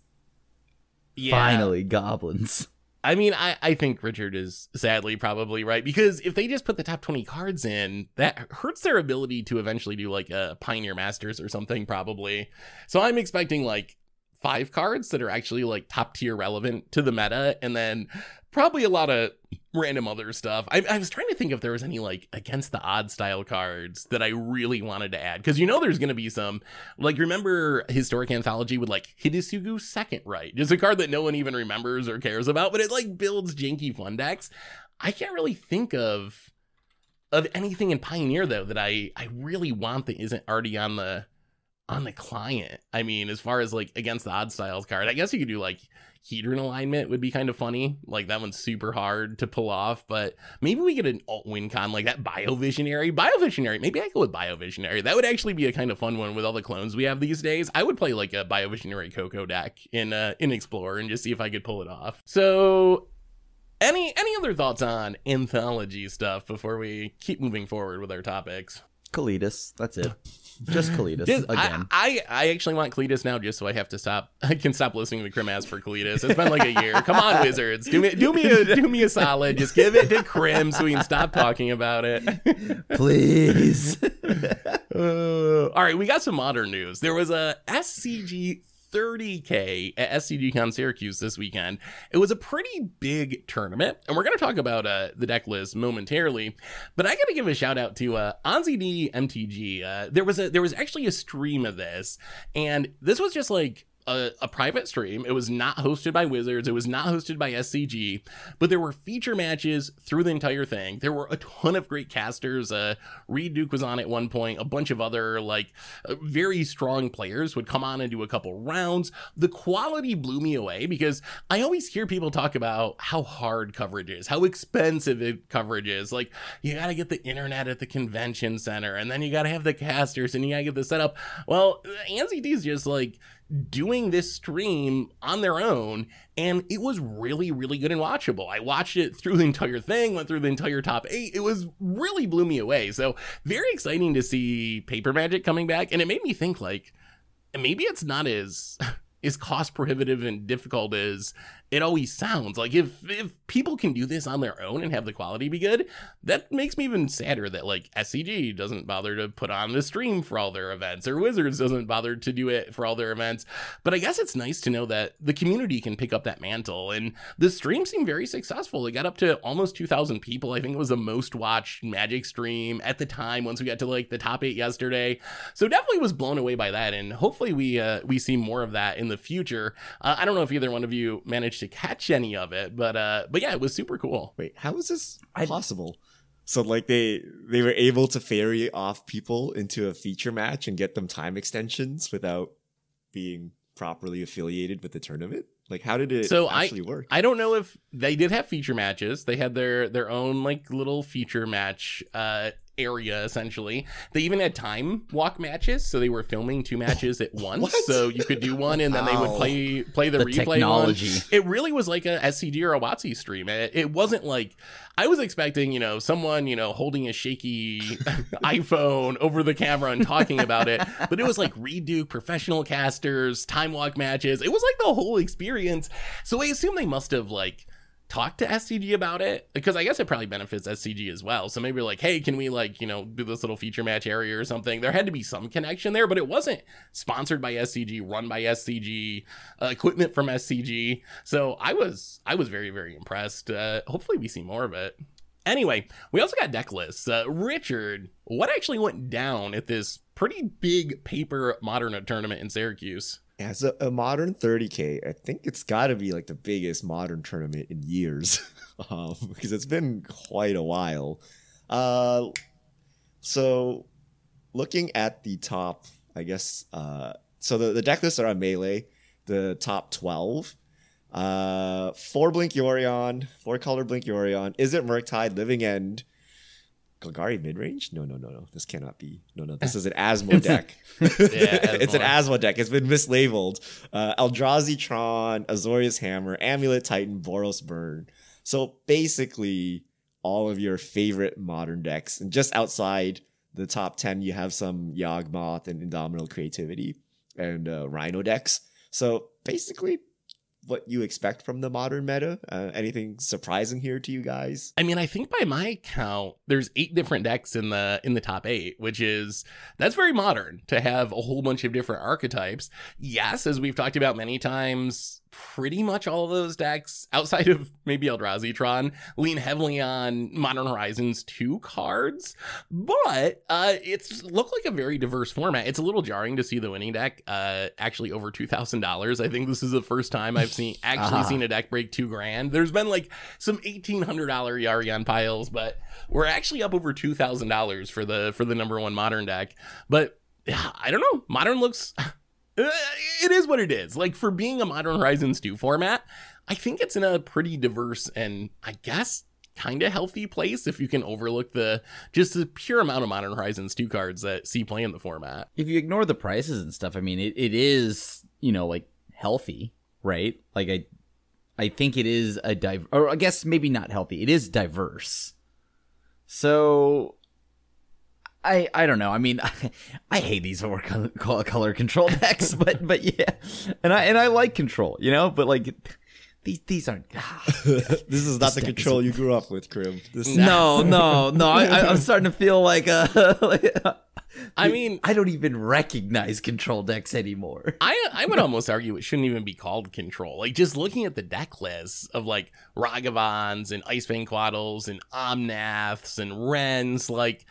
Yeah. Finally, goblins. I mean, I think Richard is sadly probably right, because if they just put the top 20 cards in, that hurts their ability to eventually do like a Pioneer Masters or something, probably. So I'm expecting like 5 cards that are actually like top tier relevant to the meta, and then probably a lot of random other stuff. I was trying to think if there was any like against the odd style cards that I really wanted to add, because you know there's going to be some. Like, remember Historic Anthology with like Hidetsugu Second Right? Just a card that no one even remembers or cares about, but it like builds janky fun decks. I can't really think of anything in Pioneer though that I really want that isn't already on the client. I mean, as far as like against the odd styles card, I guess you could do like Hedron Alignment would be kind of funny. Like, that one's super hard to pull off, but maybe we get an alt win con like that Biovisionary. Maybe I go with Biovisionary. That would actually be a kind of fun one with all the clones we have these days. I would play like a Biovisionary Coco deck in Explorer and just see if I could pull it off. So any other thoughts on anthology stuff before we keep moving forward with our topics? Kalidas, that's it. Just Kalidas again. I actually want Kalidas now, just so I can stop listening to Krim ask for Kalidas. It's been like a year. Come on, Wizards, do me a solid. Just give it to Krim so we can stop talking about it, please. All right, we got some modern news. There was a SCG 30K at SCGCon Syracuse this weekend. It was a pretty big tournament, and we're going to talk about the deck list momentarily, but I got to give a shout out to OnZD MTG. There was actually a stream of this, and this was just like a private stream. It was not hosted by Wizards. It was not hosted by SCG, but there were feature matches through the entire thing. There were a ton of great casters. Reed Duke was on at one point. A bunch of other like very strong players would come on and do a couple rounds. The quality blew me away because I always hear people talk about how hard coverage is, how expensive coverage is. Like, you got to get the internet at the convention center, and then you got to have the casters, and you got to get the setup. Well, NCT is just like doing this stream on their own, and it was really, really good and watchable. I watched it through the entire thing, went through the entire top 8. It was really blew me away. So very exciting to see Paper Magic coming back, and it made me think like, maybe it's not as cost prohibitive and difficult as it always sounds. Like, if people can do this on their own and have the quality be good, that makes me even sadder that like SCG doesn't bother to put on the stream for all their events, or Wizards doesn't bother to do it for all their events. But I guess it's nice to know that the community can pick up that mantle, and the stream seemed very successful. It got up to almost 2,000 people. I think it was the most watched Magic stream at the time once we got to like the top 8 yesterday. So definitely was blown away by that, and hopefully we see more of that in the future. I don't know if either one of you managed to catch any of it, but yeah, it was super cool. Wait, how is this possible? So like they were able to ferry off people into a feature match and get them time extensions without being properly affiliated with the tournament? Like, how did it actually work? I don't know if they did have feature matches. They had their own like little feature match area, essentially. They even had time walk matches, so they were filming 2 matches at once. So you could do one and then they would play the replay technology one. It really was like a SCG or a WotC stream. It wasn't like, I was expecting, you know, someone, you know, holding a shaky iPhone over the camera and talking about it, but it was like Reed Duke, professional casters, time walk matches. It was like the whole experience. So I assume they must have like talk to SCG about it, because I guess it probably benefits SCG as well. So maybe like, hey, can we like, you know, do this little feature match area or something? There had to be some connection there, but it wasn't sponsored by SCG, run by SCG, equipment from SCG. So I was very, very impressed. Hopefully we see more of it. Anyway, we also got deck lists. Richard, what actually went down at this pretty big paper Modern tournament in Syracuse? As a Modern 30K, I think it's got to be like the biggest Modern tournament in years, because it's been quite a while. So looking at the top, I guess, so the deck lists are on Melee, the top 12. 4 Blink Yorion, 4 color Blink Yorion. Is it Murktide, Living End, Golgari midrange? No. This cannot be. No. This is an Asmo deck. It's an Asmo deck. It's been mislabeled. Eldrazi Tron, Azorius Hammer, Amulet Titan, Boros Burn. So basically, all of your favorite Modern decks. And just outside the top 10, you have some Yawgmoth and Indomitable Creativity and Rhino decks. So basically, what you expect from the Modern meta. Anything surprising here to you guys? I mean, I think by my count, there's 8 different decks in the top 8, that's very Modern to have a whole bunch of different archetypes. Yes, as we've talked about many times, pretty much all of those decks, outside of maybe Eldrazi Tron, lean heavily on Modern Horizons 2 cards, but it's looked like a very diverse format. It's a little jarring to see the winning deck actually over $2,000. I think this is the first time I've seen a deck break $2,000. There's been like some $1,800 Yarion piles, but we're actually up over $2,000 for the number 1 Modern deck. But I don't know, Modern looks... it is what it is. Like, for being a Modern Horizons 2 format, I think it's in a pretty diverse and, I guess, kind of healthy place if you can overlook the pure amount of Modern Horizons 2 cards that see play in the format. If you ignore the prices and stuff, I mean, it is, you know, like, healthy, right? Like, I think it is or I guess maybe not healthy. It is diverse. So... I don't know. I mean, I hate these color control decks, but yeah, and I like control, you know. But like, these aren't. This is not the control you grew up with, Krim. No. I'm starting to feel like I mean, I don't even recognize control decks anymore. I would almost argue it shouldn't even be called control. Like, just looking at the deck lists of like Ragavans and Icefang Quaddles and Omnaths and Wrens, like,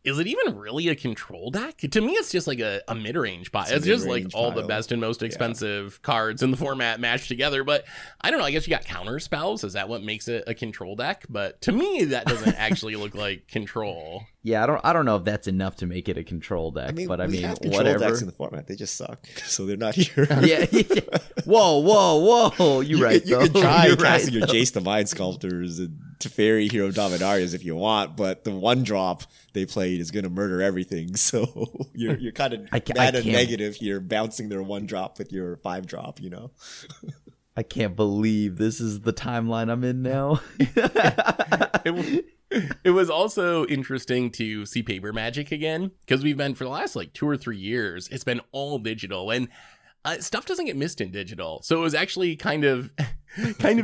is it even really a control deck? To me, it's just like a mid-range pile. It's just like mid-range all the pile. best and most expensive cards in the format mashed together. But I don't know. I guess you got counter spells. Is that what makes it a control deck? But to me, that doesn't actually look like control. Yeah, I don't know if that's enough to make it a control deck, we but I mean, have control whatever. decks in the format. They just suck, so they're not here. Yeah. Whoa. You right, You though. can try You're casting right, your though. Jace the Mind Sculptors and Teferi Hero Dominarias if you want, but the one drop they played is going to murder everything. So you're kind of I mad and can't- negative here, bouncing their one drop with your 5 drop. You know, I can't believe this is the timeline I'm in now. It was also interesting to see Paper Magic again, because we've been for the last like 2 or 3 years, it's been all digital, and stuff doesn't get missed in digital. So it was actually kind of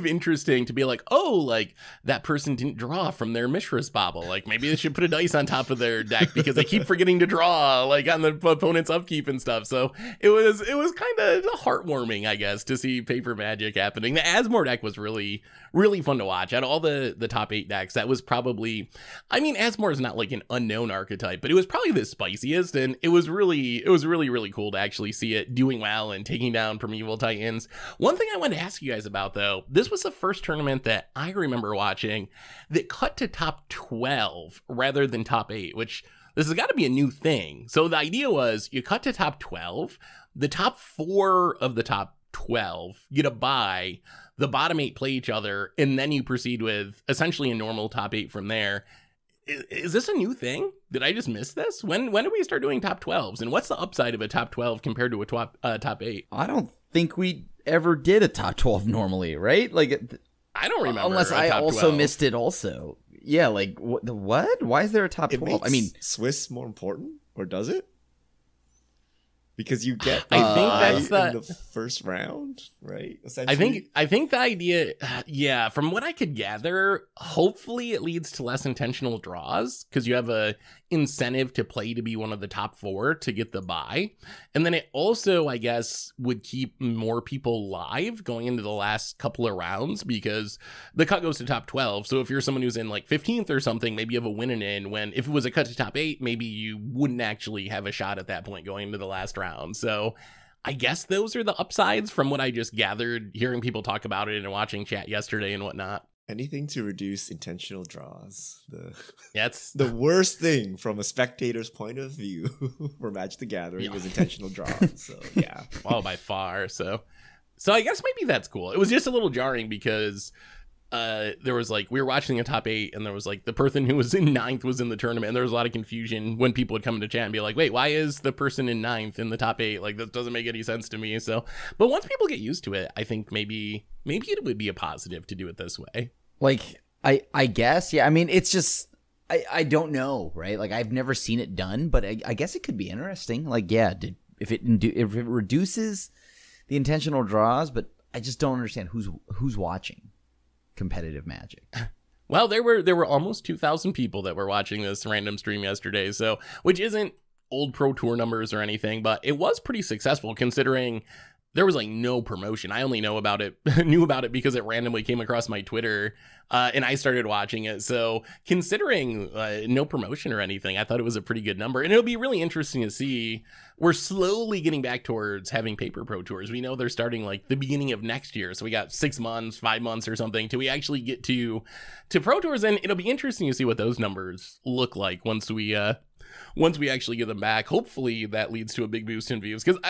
interesting to be like, oh, like that person didn't draw from their Mishra's Bobble. Like maybe they should put a dice on top of their deck because they keep forgetting to draw like on the opponent's upkeep and stuff. So it was kind of heartwarming, I guess, to see Paper Magic happening. The Asmore deck was really fun to watch. Out of all the top 8 decks, that was probably, I mean, Asmore is not like an unknown archetype, but it was probably the spiciest, and it was really cool to actually see it doing well and taking down Primeval Titans. One thing I wanted to ask you guys about, though, this was the first tournament that I remember watching that cut to top 12 rather than top 8, which this has got to be a new thing. So the idea was you cut to top 12, the top 4 of the top 12 get a bye, the bottom 8 play each other, and then you proceed with essentially a normal top 8 from there. Is this a new thing? Did I just miss this? When do we start doing top 12s? And what's the upside of a top 12 compared to a top 8? I don't think we ever did a top 12 normally, right? Like, I don't remember. unless a I top also 12. missed it also. Yeah, like, what? Why is there a top 12? I mean, Swiss more important, or does it? Because you get I think that's in the first round, right? Essentially. I think the idea, yeah, from what I could gather, hopefully it leads to less intentional draws because you have a incentive to play to be one of the top 4 to get the bye. And then it also, I guess, would keep more people live going into the last couple of rounds because the cut goes to top 12. So if you're someone who's in like 15th or something, maybe you have a win and in, when if it was a cut to top 8, maybe you wouldn't actually have a shot at that point going into the last round. So I guess those are the upsides from what I just gathered, hearing people talk about it and watching chat yesterday and whatnot. anything to reduce intentional draws. Yeah, it's The worst thing from a spectator's point of view for Magic the Gathering was intentional draws. So yeah, well, by far. So I guess maybe that's cool. It was just a little jarring because there was like, we were watching a top 8 and there was like the person who was in 9th was in the tournament, and there was a lot of confusion when people would come into chat and be like, wait, why is the person in 9th in the top 8? Like, that doesn't make any sense to me. So, but once people get used to it, I think maybe it would be a positive to do it this way. Like, I guess, yeah. I mean, it's just, I don't know, right? Like, I've never seen it done, but I guess it could be interesting. Like, yeah, if it reduces the intentional draws, but I just don't understand who's watching competitive Magic. Well, there were almost 2,000 people that were watching this random stream yesterday, so which isn't old Pro Tour numbers or anything, but it was pretty successful considering there was like no promotion. I only knew about it because it randomly came across my Twitter, and I started watching it. So considering no promotion or anything, I thought it was a pretty good number, and it'll be really interesting to see. We're slowly getting back towards having paper Pro Tours. We know they're starting like the beginning of next year, so we got 6 months, 5 months or something till we actually get to Pro Tours, and it'll be interesting to see what those numbers look like once we actually get them back. Hopefully that leads to a big boost in views, because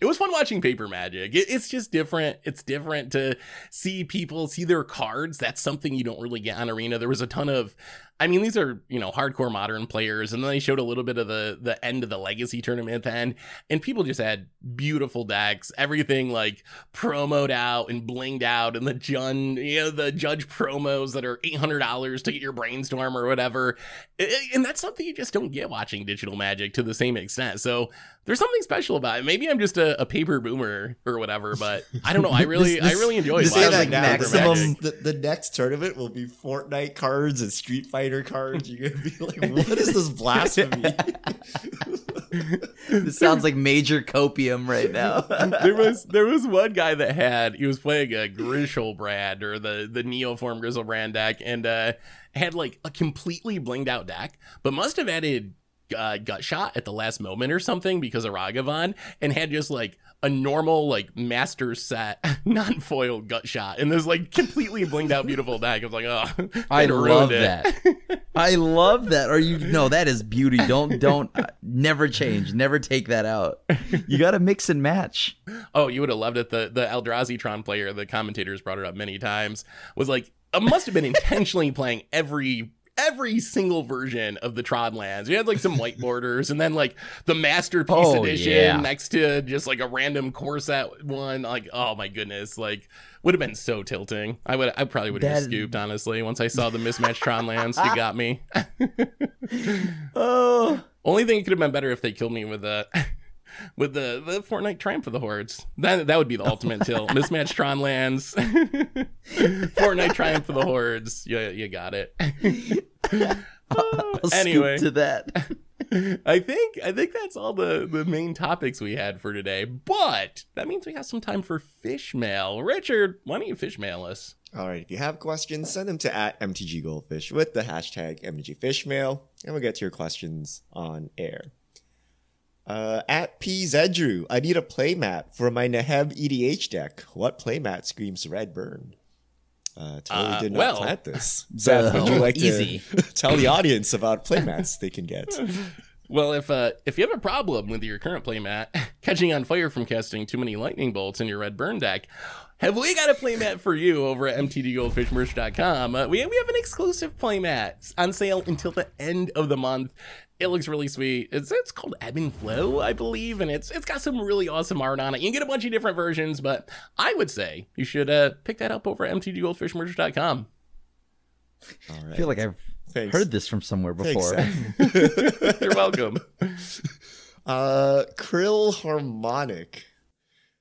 it was fun watching Paper Magic. It's just different. It's different to see people see their cards. That's something you don't really get on Arena. There was a ton of, I mean, these are, hardcore Modern players. And then they showed a little bit of the end of the Legacy tournament then. And people just had beautiful decks, everything like promoed out and blinged out. And the judge promos that are $800 to get your Brainstorm or whatever. And that's something you just don't get watching digital Magic to the same extent. So there's something special about it. Maybe I'm just a paper boomer or whatever, but I don't know. I really enjoyed you say watching that Paper now. Magic. The next tournament will be Fortnite cards and Street Fighter cards. You're gonna be like, what is this blasphemy? This sounds like major copium right now. there was one guy that he was playing a Griselbrand or the Neoform Griselbrand deck, and had like a completely blinged out deck, but must have added gut shot at the last moment or something because of Ragavan, and had just like a normal like master set non-foil gut shot, and this like completely blinged out beautiful deck. I was like, oh, I love that. I love that. Or no, that is beauty. Don't never change, never take that out. You got to mix and match. Oh, you would have loved it. The Eldrazi Tron player, the commentators brought it up many times, was like, must have been intentionally playing every single version of the Tron lands. You had like some white borders, and then like the Masterpiece edition next to just like a random core set one. Like, oh my goodness, like would have been so tilting. I probably would have scooped, honestly, once I saw the mismatched Tron lands. You got me. Oh, only thing it could have been better if they killed me with the Fortnite Triumph of the Hordes. That would be the ultimate tilt. Mismatched Tron lands. Fortnite Triumph of the Hordes. You got it. I'll Anyway, scoop to that. I think that's all the main topics we had for today. But that means we got some time for fish mail. Richard, why don't you fish mail us? All right, if you have questions, send them to @MTGGoldfish with the hashtag MTGFishmail, and we'll get to your questions on air. @PZedrew, I need a playmat for my Neheb EDH deck. What playmat screams red burn? Totally did not plant this. Seth, would you like to tell the audience about playmats they can get? Well, if you have a problem with your current playmat catching on fire from casting too many lightning bolts in your red burn deck, have we got a playmat for you over at mtggoldfishmerch.com? We have an exclusive playmat on sale until the end of the month. It looks really sweet. It's called Ebb and Flow, I believe, and it's got some really awesome art on it. You can get a bunch of different versions, but I would say you should pick that up over at mtggoldfishmerch.com. All right. I feel like I've heard this from somewhere before. Thanks, You're welcome. Krill Harmonic.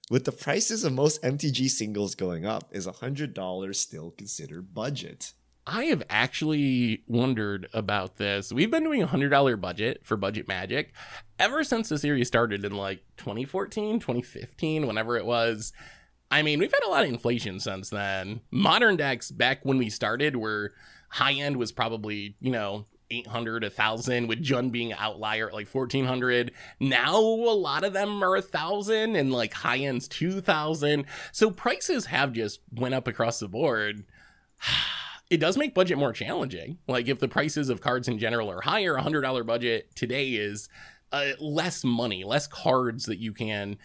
With the prices of most MTG singles going up, is $100 still considered budget? I have actually wondered about this. We've been doing a $100 budget for Budget Magic ever since the series started in like 2014, 2015, whenever it was. I mean, we've had a lot of inflation since then. Modern decks back when we started were high end was probably, 800, 1,000, with Jund being an outlier at like 1,400. Now a lot of them are 1,000 and like high end's 2,000. So prices have just went up across the board. It does make budget more challenging. Like if the prices of cards in general are higher, $100 budget today is less money, less cards that you can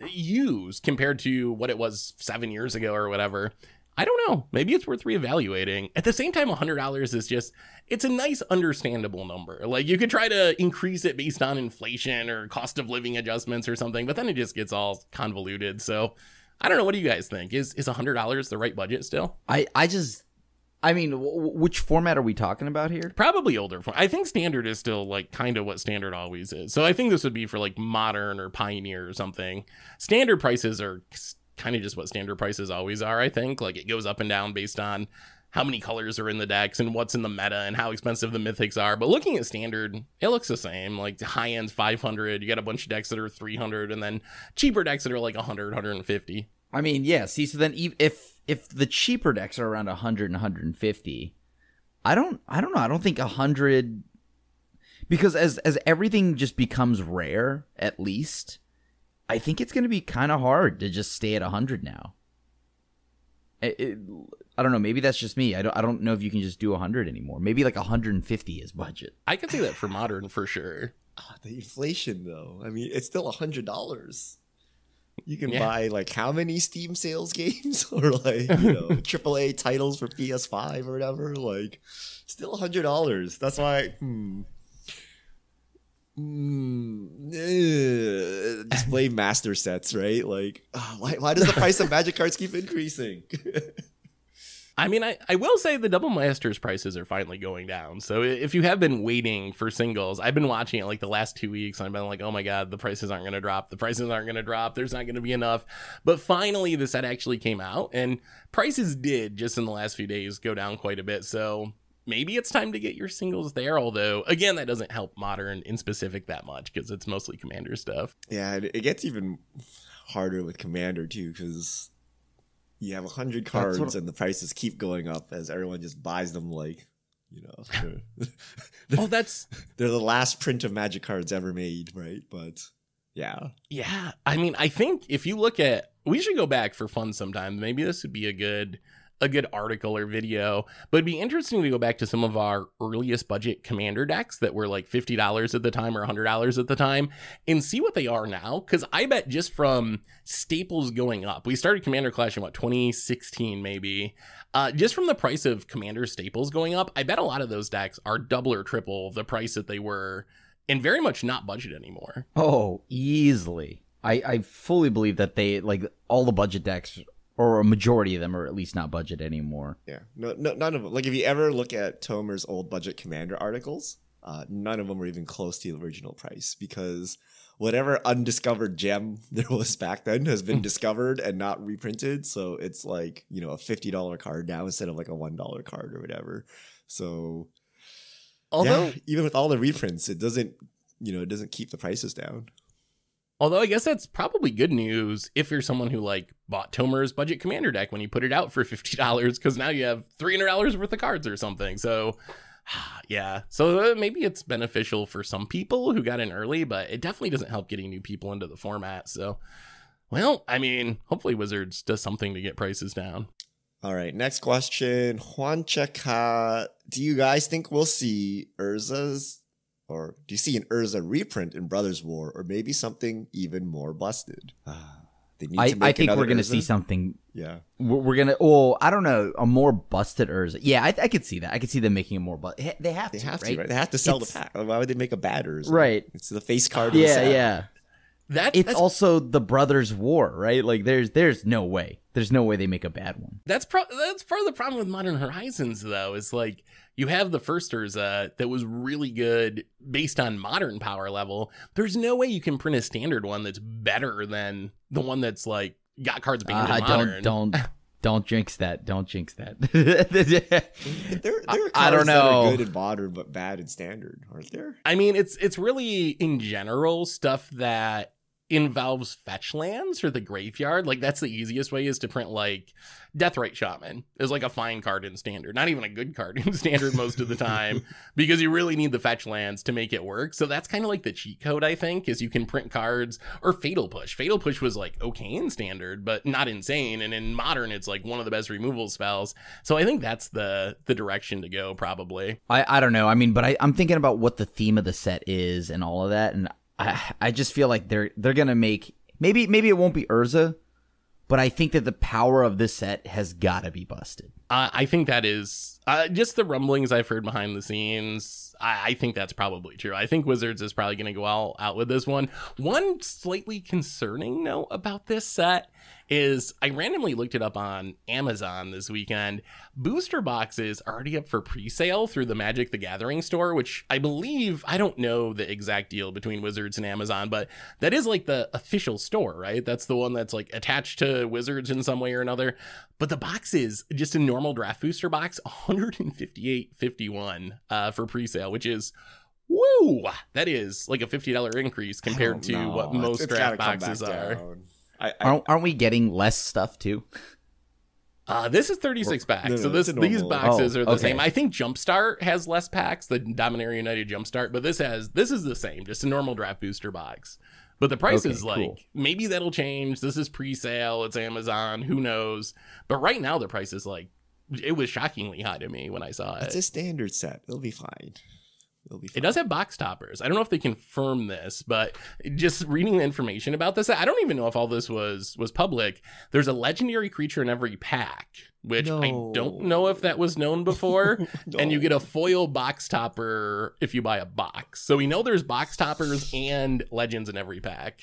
use compared to what it was 7 years ago or whatever. I don't know. Maybe it's worth reevaluating. At the same time, $100 is just, it's a nice, understandable number. Like you could try to increase it based on inflation or cost of living adjustments or something, but then it just gets all convoluted. So I don't know. What do you guys think? Is $100 the right budget still? I mean, which format are we talking about here? Probably older form. I think standard is still like kind of what standard always is. So I think this would be for like modern or pioneer or something. Standard prices are kind of just what standard prices always are, I think. Like it goes up and down based on how many colors are in the decks and what's in the meta and how expensive the mythics are. But looking at standard, it looks the same. Like the high end's 500. You got a bunch of decks that are 300, and then cheaper decks that are like 100, 150. I mean, yeah. See, so then if the cheaper decks are around 100 and 150, I don't know. I don't think 100, because as everything just becomes rare, at least, I think it's going to be kind of hard to just stay at 100 now. I don't know. Maybe that's just me. I don't know if you can just do 100 anymore. Maybe like 150 is budget. I could see that for modern for sure. The inflation, though. I mean, it's still $100. You can buy like how many Steam sales games or like, AAA titles for PS5 or whatever. Like, still $100. That's why. Display master sets, right? Like, why does the price of Magic cards keep increasing? I mean, I will say the Double Masters prices are finally going down. So if you have been waiting for singles, I've been watching it like the last 2 weeks. And I've been like, oh my God, the prices aren't going to drop. The prices aren't going to drop. There's not going to be enough. But finally, the set actually came out, and prices did just in the last few days go down quite a bit. So maybe it's time to get your singles there. Although, again, that doesn't help Modern in specific that much because it's mostly Commander stuff. Yeah, it gets even harder with Commander too, because you have 100 cards and the prices keep going up as everyone just buys them like, you know. Oh, that's... They're the last print of Magic cards ever made, right? But yeah. Yeah, I mean, I think if you look at... We should go back for fun sometime. Maybe this would be a good article or video, but it'd be interesting to go back to some of our earliest budget Commander decks that were like $50 at the time or $100 at the time and see what they are now. Because I bet just from staples going up, we started Commander Clash in 2016 maybe, just from the price of Commander staples going up, I bet a lot of those decks are double or triple the price that they were and very much not budget anymore. Oh, easily. I fully believe that they, like, all the budget decks, or a majority of them, are at least not budget anymore. Yeah, no, none of them. Like, if you ever look at Tomer's old budget Commander articles, none of them were even close to the original price, because whatever undiscovered gem there was back then has been discovered and not reprinted. So it's like, you know, a $50 card now instead of like a $1 card or whatever. So, although even with all the reprints, it doesn't keep the prices down. Although I guess that's probably good news if you're someone who like bought Tomer's budget Commander deck when you put it out for $50, because now you have $300 worth of cards or something. So yeah, so maybe it's beneficial for some people who got in early, but it definitely doesn't help getting new people into the format. So, well, I mean, hopefully Wizards does something to get prices down. All right, next question. Juanchaka, do you guys think we'll see Urza's, or do you see an Urza reprint in Brothers War, or maybe something even more busted? They need to make I think we're going to Urza. see something. Yeah. We're going to, well, I don't know, a more busted Urza. Yeah, I could see that. I could see them making a more busted. They have to, right? They have to sell the pack. Why would they make a bad Urza? Right. It's the face card. Of the set. Yeah. It's also the Brothers War, right? Like, there's no way. There's no way they make a bad one. That's part of the problem with Modern Horizons, though, is like you have the first Urza that was really good based on Modern power level. There's no way you can print a standard one that's better than the one that's like got cards banned in Modern. Don't jinx that. Don't jinx that. There are cards I don't know. that are good in Modern but bad in Standard, aren't there? I mean, it's really in general stuff that involves fetch lands or the graveyard. Like, that's the easiest way, is to print like Deathrite Shaman is like a fine card in Standard, not even a good card in Standard most of the time, because you really need the fetch lands to make it work. So that's kind of like the cheat code, I think, is you can print cards. Or Fatal Push was like okay in Standard but not insane, and in Modern it's like one of the best removal spells. So I think that's the direction to go, probably. I don't know. I mean, but I'm thinking about what the theme of the set is and all of that, and I just feel like they're gonna make, maybe it won't be Urza, but I think that the power of this set has got to be busted. I think that is just the rumblings I've heard behind the scenes. I think that's probably true. I think Wizards is probably going to go all out with this one. One slightly concerning note about this set is I randomly looked it up on Amazon this weekend. Booster boxes are already up for pre-sale through the Magic the Gathering store, which I believe, I don't know the exact deal between Wizards and Amazon, but that is like the official store, right? That's the one that's like attached to Wizards in some way or another. But the box is just a normal draft booster box, $158.51 for pre-sale, which is, woo! That is like a $50 increase compared to what most draft boxes are. Aren't we getting less stuff too? This is 36 packs, no, so these boxes are the same. I think Jumpstart has less packs, the Dominaria United Jumpstart, but this is the same, just a normal draft booster box. But the price is like, cool. Maybe that'll change. This is pre-sale. It's Amazon. Who knows? But right now the price is like, it was shockingly high to me when I saw it. It's a standard set. It'll be fine. It does have box toppers. I don't know if they confirm this, but just reading the information about this, I don't even know if all this was public. There's a legendary creature in every pack, which I don't know if that was known before. And you get a foil box topper if you buy a box. So we know there's box toppers and legends in every pack.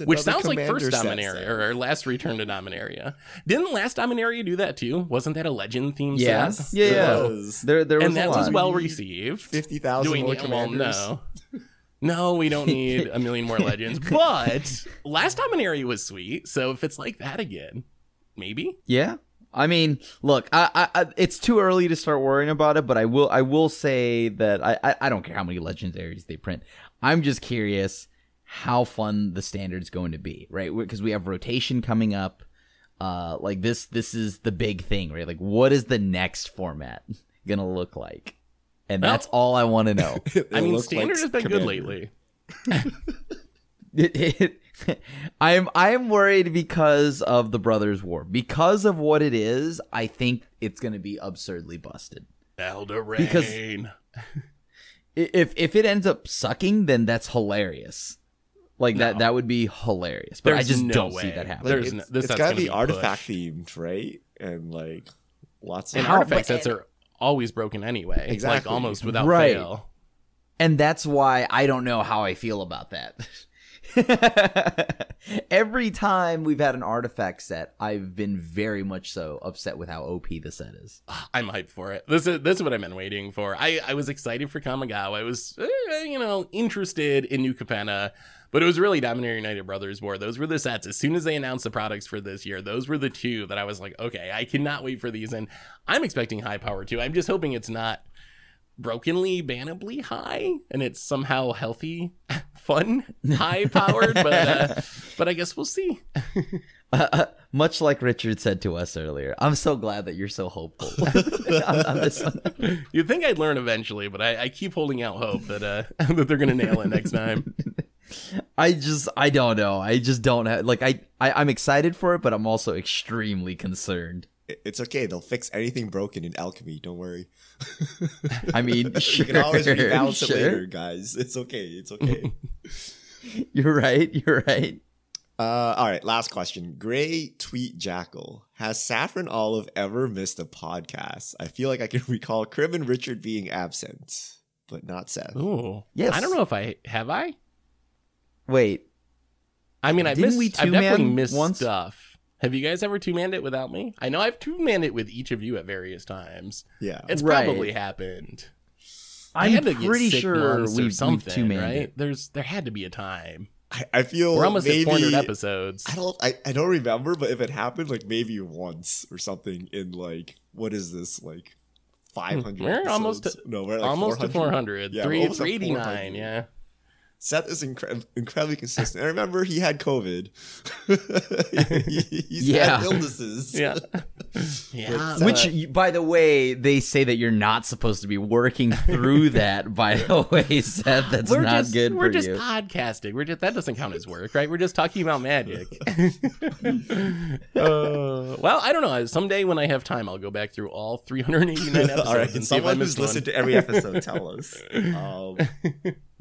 Which sounds like first Dominaria or last Return to Dominaria. Didn't last Dominaria do that too? Wasn't that a legend themed set? Yeah. There was and that was well received. 50,000 more commanders. Well, no, we don't need a million more legends. But last Dominaria was sweet. So if it's like that again, maybe. Yeah. I mean, look, I it's too early to start worrying about it, but I will say that I don't care how many legendaries they print. I'm just curious how fun the standard's going to be, right? Because we have rotation coming up. Like this is the big thing, right? Like, what is the next format gonna look like? And that's all I want to know. I mean, standard has been good lately. I am worried because of the Brothers War. Because of what it is, I think it's going to be absurdly busted. Eldraine. Because if it ends up sucking, then that's hilarious. Like that would be hilarious. But I just don't see that happening. Like, it's got to be artifact themed, right? And like lots of and artifact sets are always broken anyway. Exactly. Like almost without fail. And that's why I don't know how I feel about that. Every time we've had an artifact set, I've been very much so upset with how OP the set is. I'm hyped for it. This is what I've been waiting for. I was excited for Kamigawa. I was, interested in New Capenna, but it was really Dominator United Brothers War. Those were the sets. As soon as they announced the products for this year, those were the two that I was like, okay, I cannot wait for these. And I'm expecting high power too. I'm just hoping it's not brokenly bannably high and it's somehow healthy, fun, high powered, but I guess we'll see. Much like Richard said to us earlier, I'm so glad that you're so hopeful on this one. You'd think I'd learn eventually, but I keep holding out hope that that they're gonna nail it next time. I don't know. I just don't have, like, I'm excited for it, but I'm also extremely concerned. It's okay. They'll fix anything broken in alchemy. Don't worry. I mean, sure, you can always rebalance it later, guys. It's okay. It's okay. You're right. All right. Last question. Gray Tweet Jackal. Has Saffron Olive ever missed a podcast? I feel like I can recall Crib and Richard being absent, but not Seth. Ooh. Yes. I don't know if I have. Wait. I mean, I've definitely missed once? stuff. Have you guys ever two-manned it without me? I know I've two-manned it with each of you at various times. Yeah. It's Right. probably happened. I'm had to get pretty sick sure once or we've something, two-manned right? it. There had to be a time. I feel We're almost maybe, at 400 episodes. I don't remember, but if it happened, like maybe once or something in like, what is this, like 500 We're episodes? almost to, no, we're like almost 400. to 400. Yeah, we're almost at 389, 400. yeah. Seth is incredibly consistent. I remember he had COVID. He's had illnesses. Yeah. Yeah. But, Which, by the way, they say that you're not supposed to be working through that, by the way, Seth. That's not good for you. We're just podcasting. That doesn't count as work, right? We're just talking about magic. Well, I don't know. Someday when I have time, I'll go back through all 389 episodes. all right, and see if I someone missed who's listened to every episode tell us.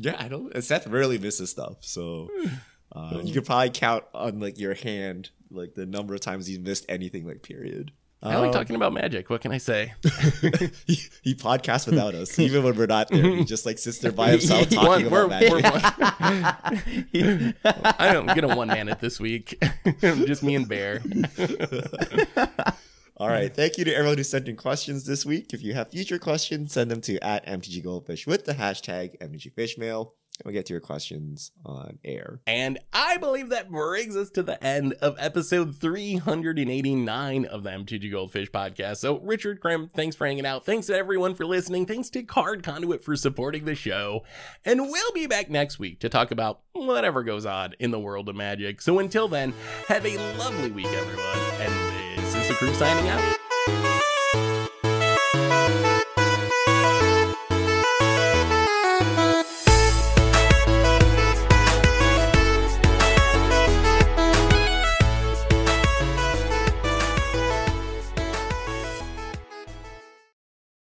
Yeah, I don't. Seth rarely misses stuff, so you could probably count on like your hand, like the number of times he's missed anything. Like period. I like talking about magic. What can I say? he podcasts without us, even when we're not there. He just like sits there by himself talking about magic. I'm gonna one man it this week. Just me and Bear. All right. Thank you to everyone who sent in questions this week. If you have future questions, send them to @MTGGoldfish with the hashtag MTGFishmail. And we'll get to your questions on air. And I believe that brings us to the end of episode 389 of the MTG Goldfish podcast. So, Richard Krim, thanks for hanging out. Thanks to everyone for listening. Thanks to Card Conduit for supporting the show. And we'll be back next week to talk about whatever goes on in the world of Magic. So, until then, have a lovely week, everyone. And this is the crew signing out.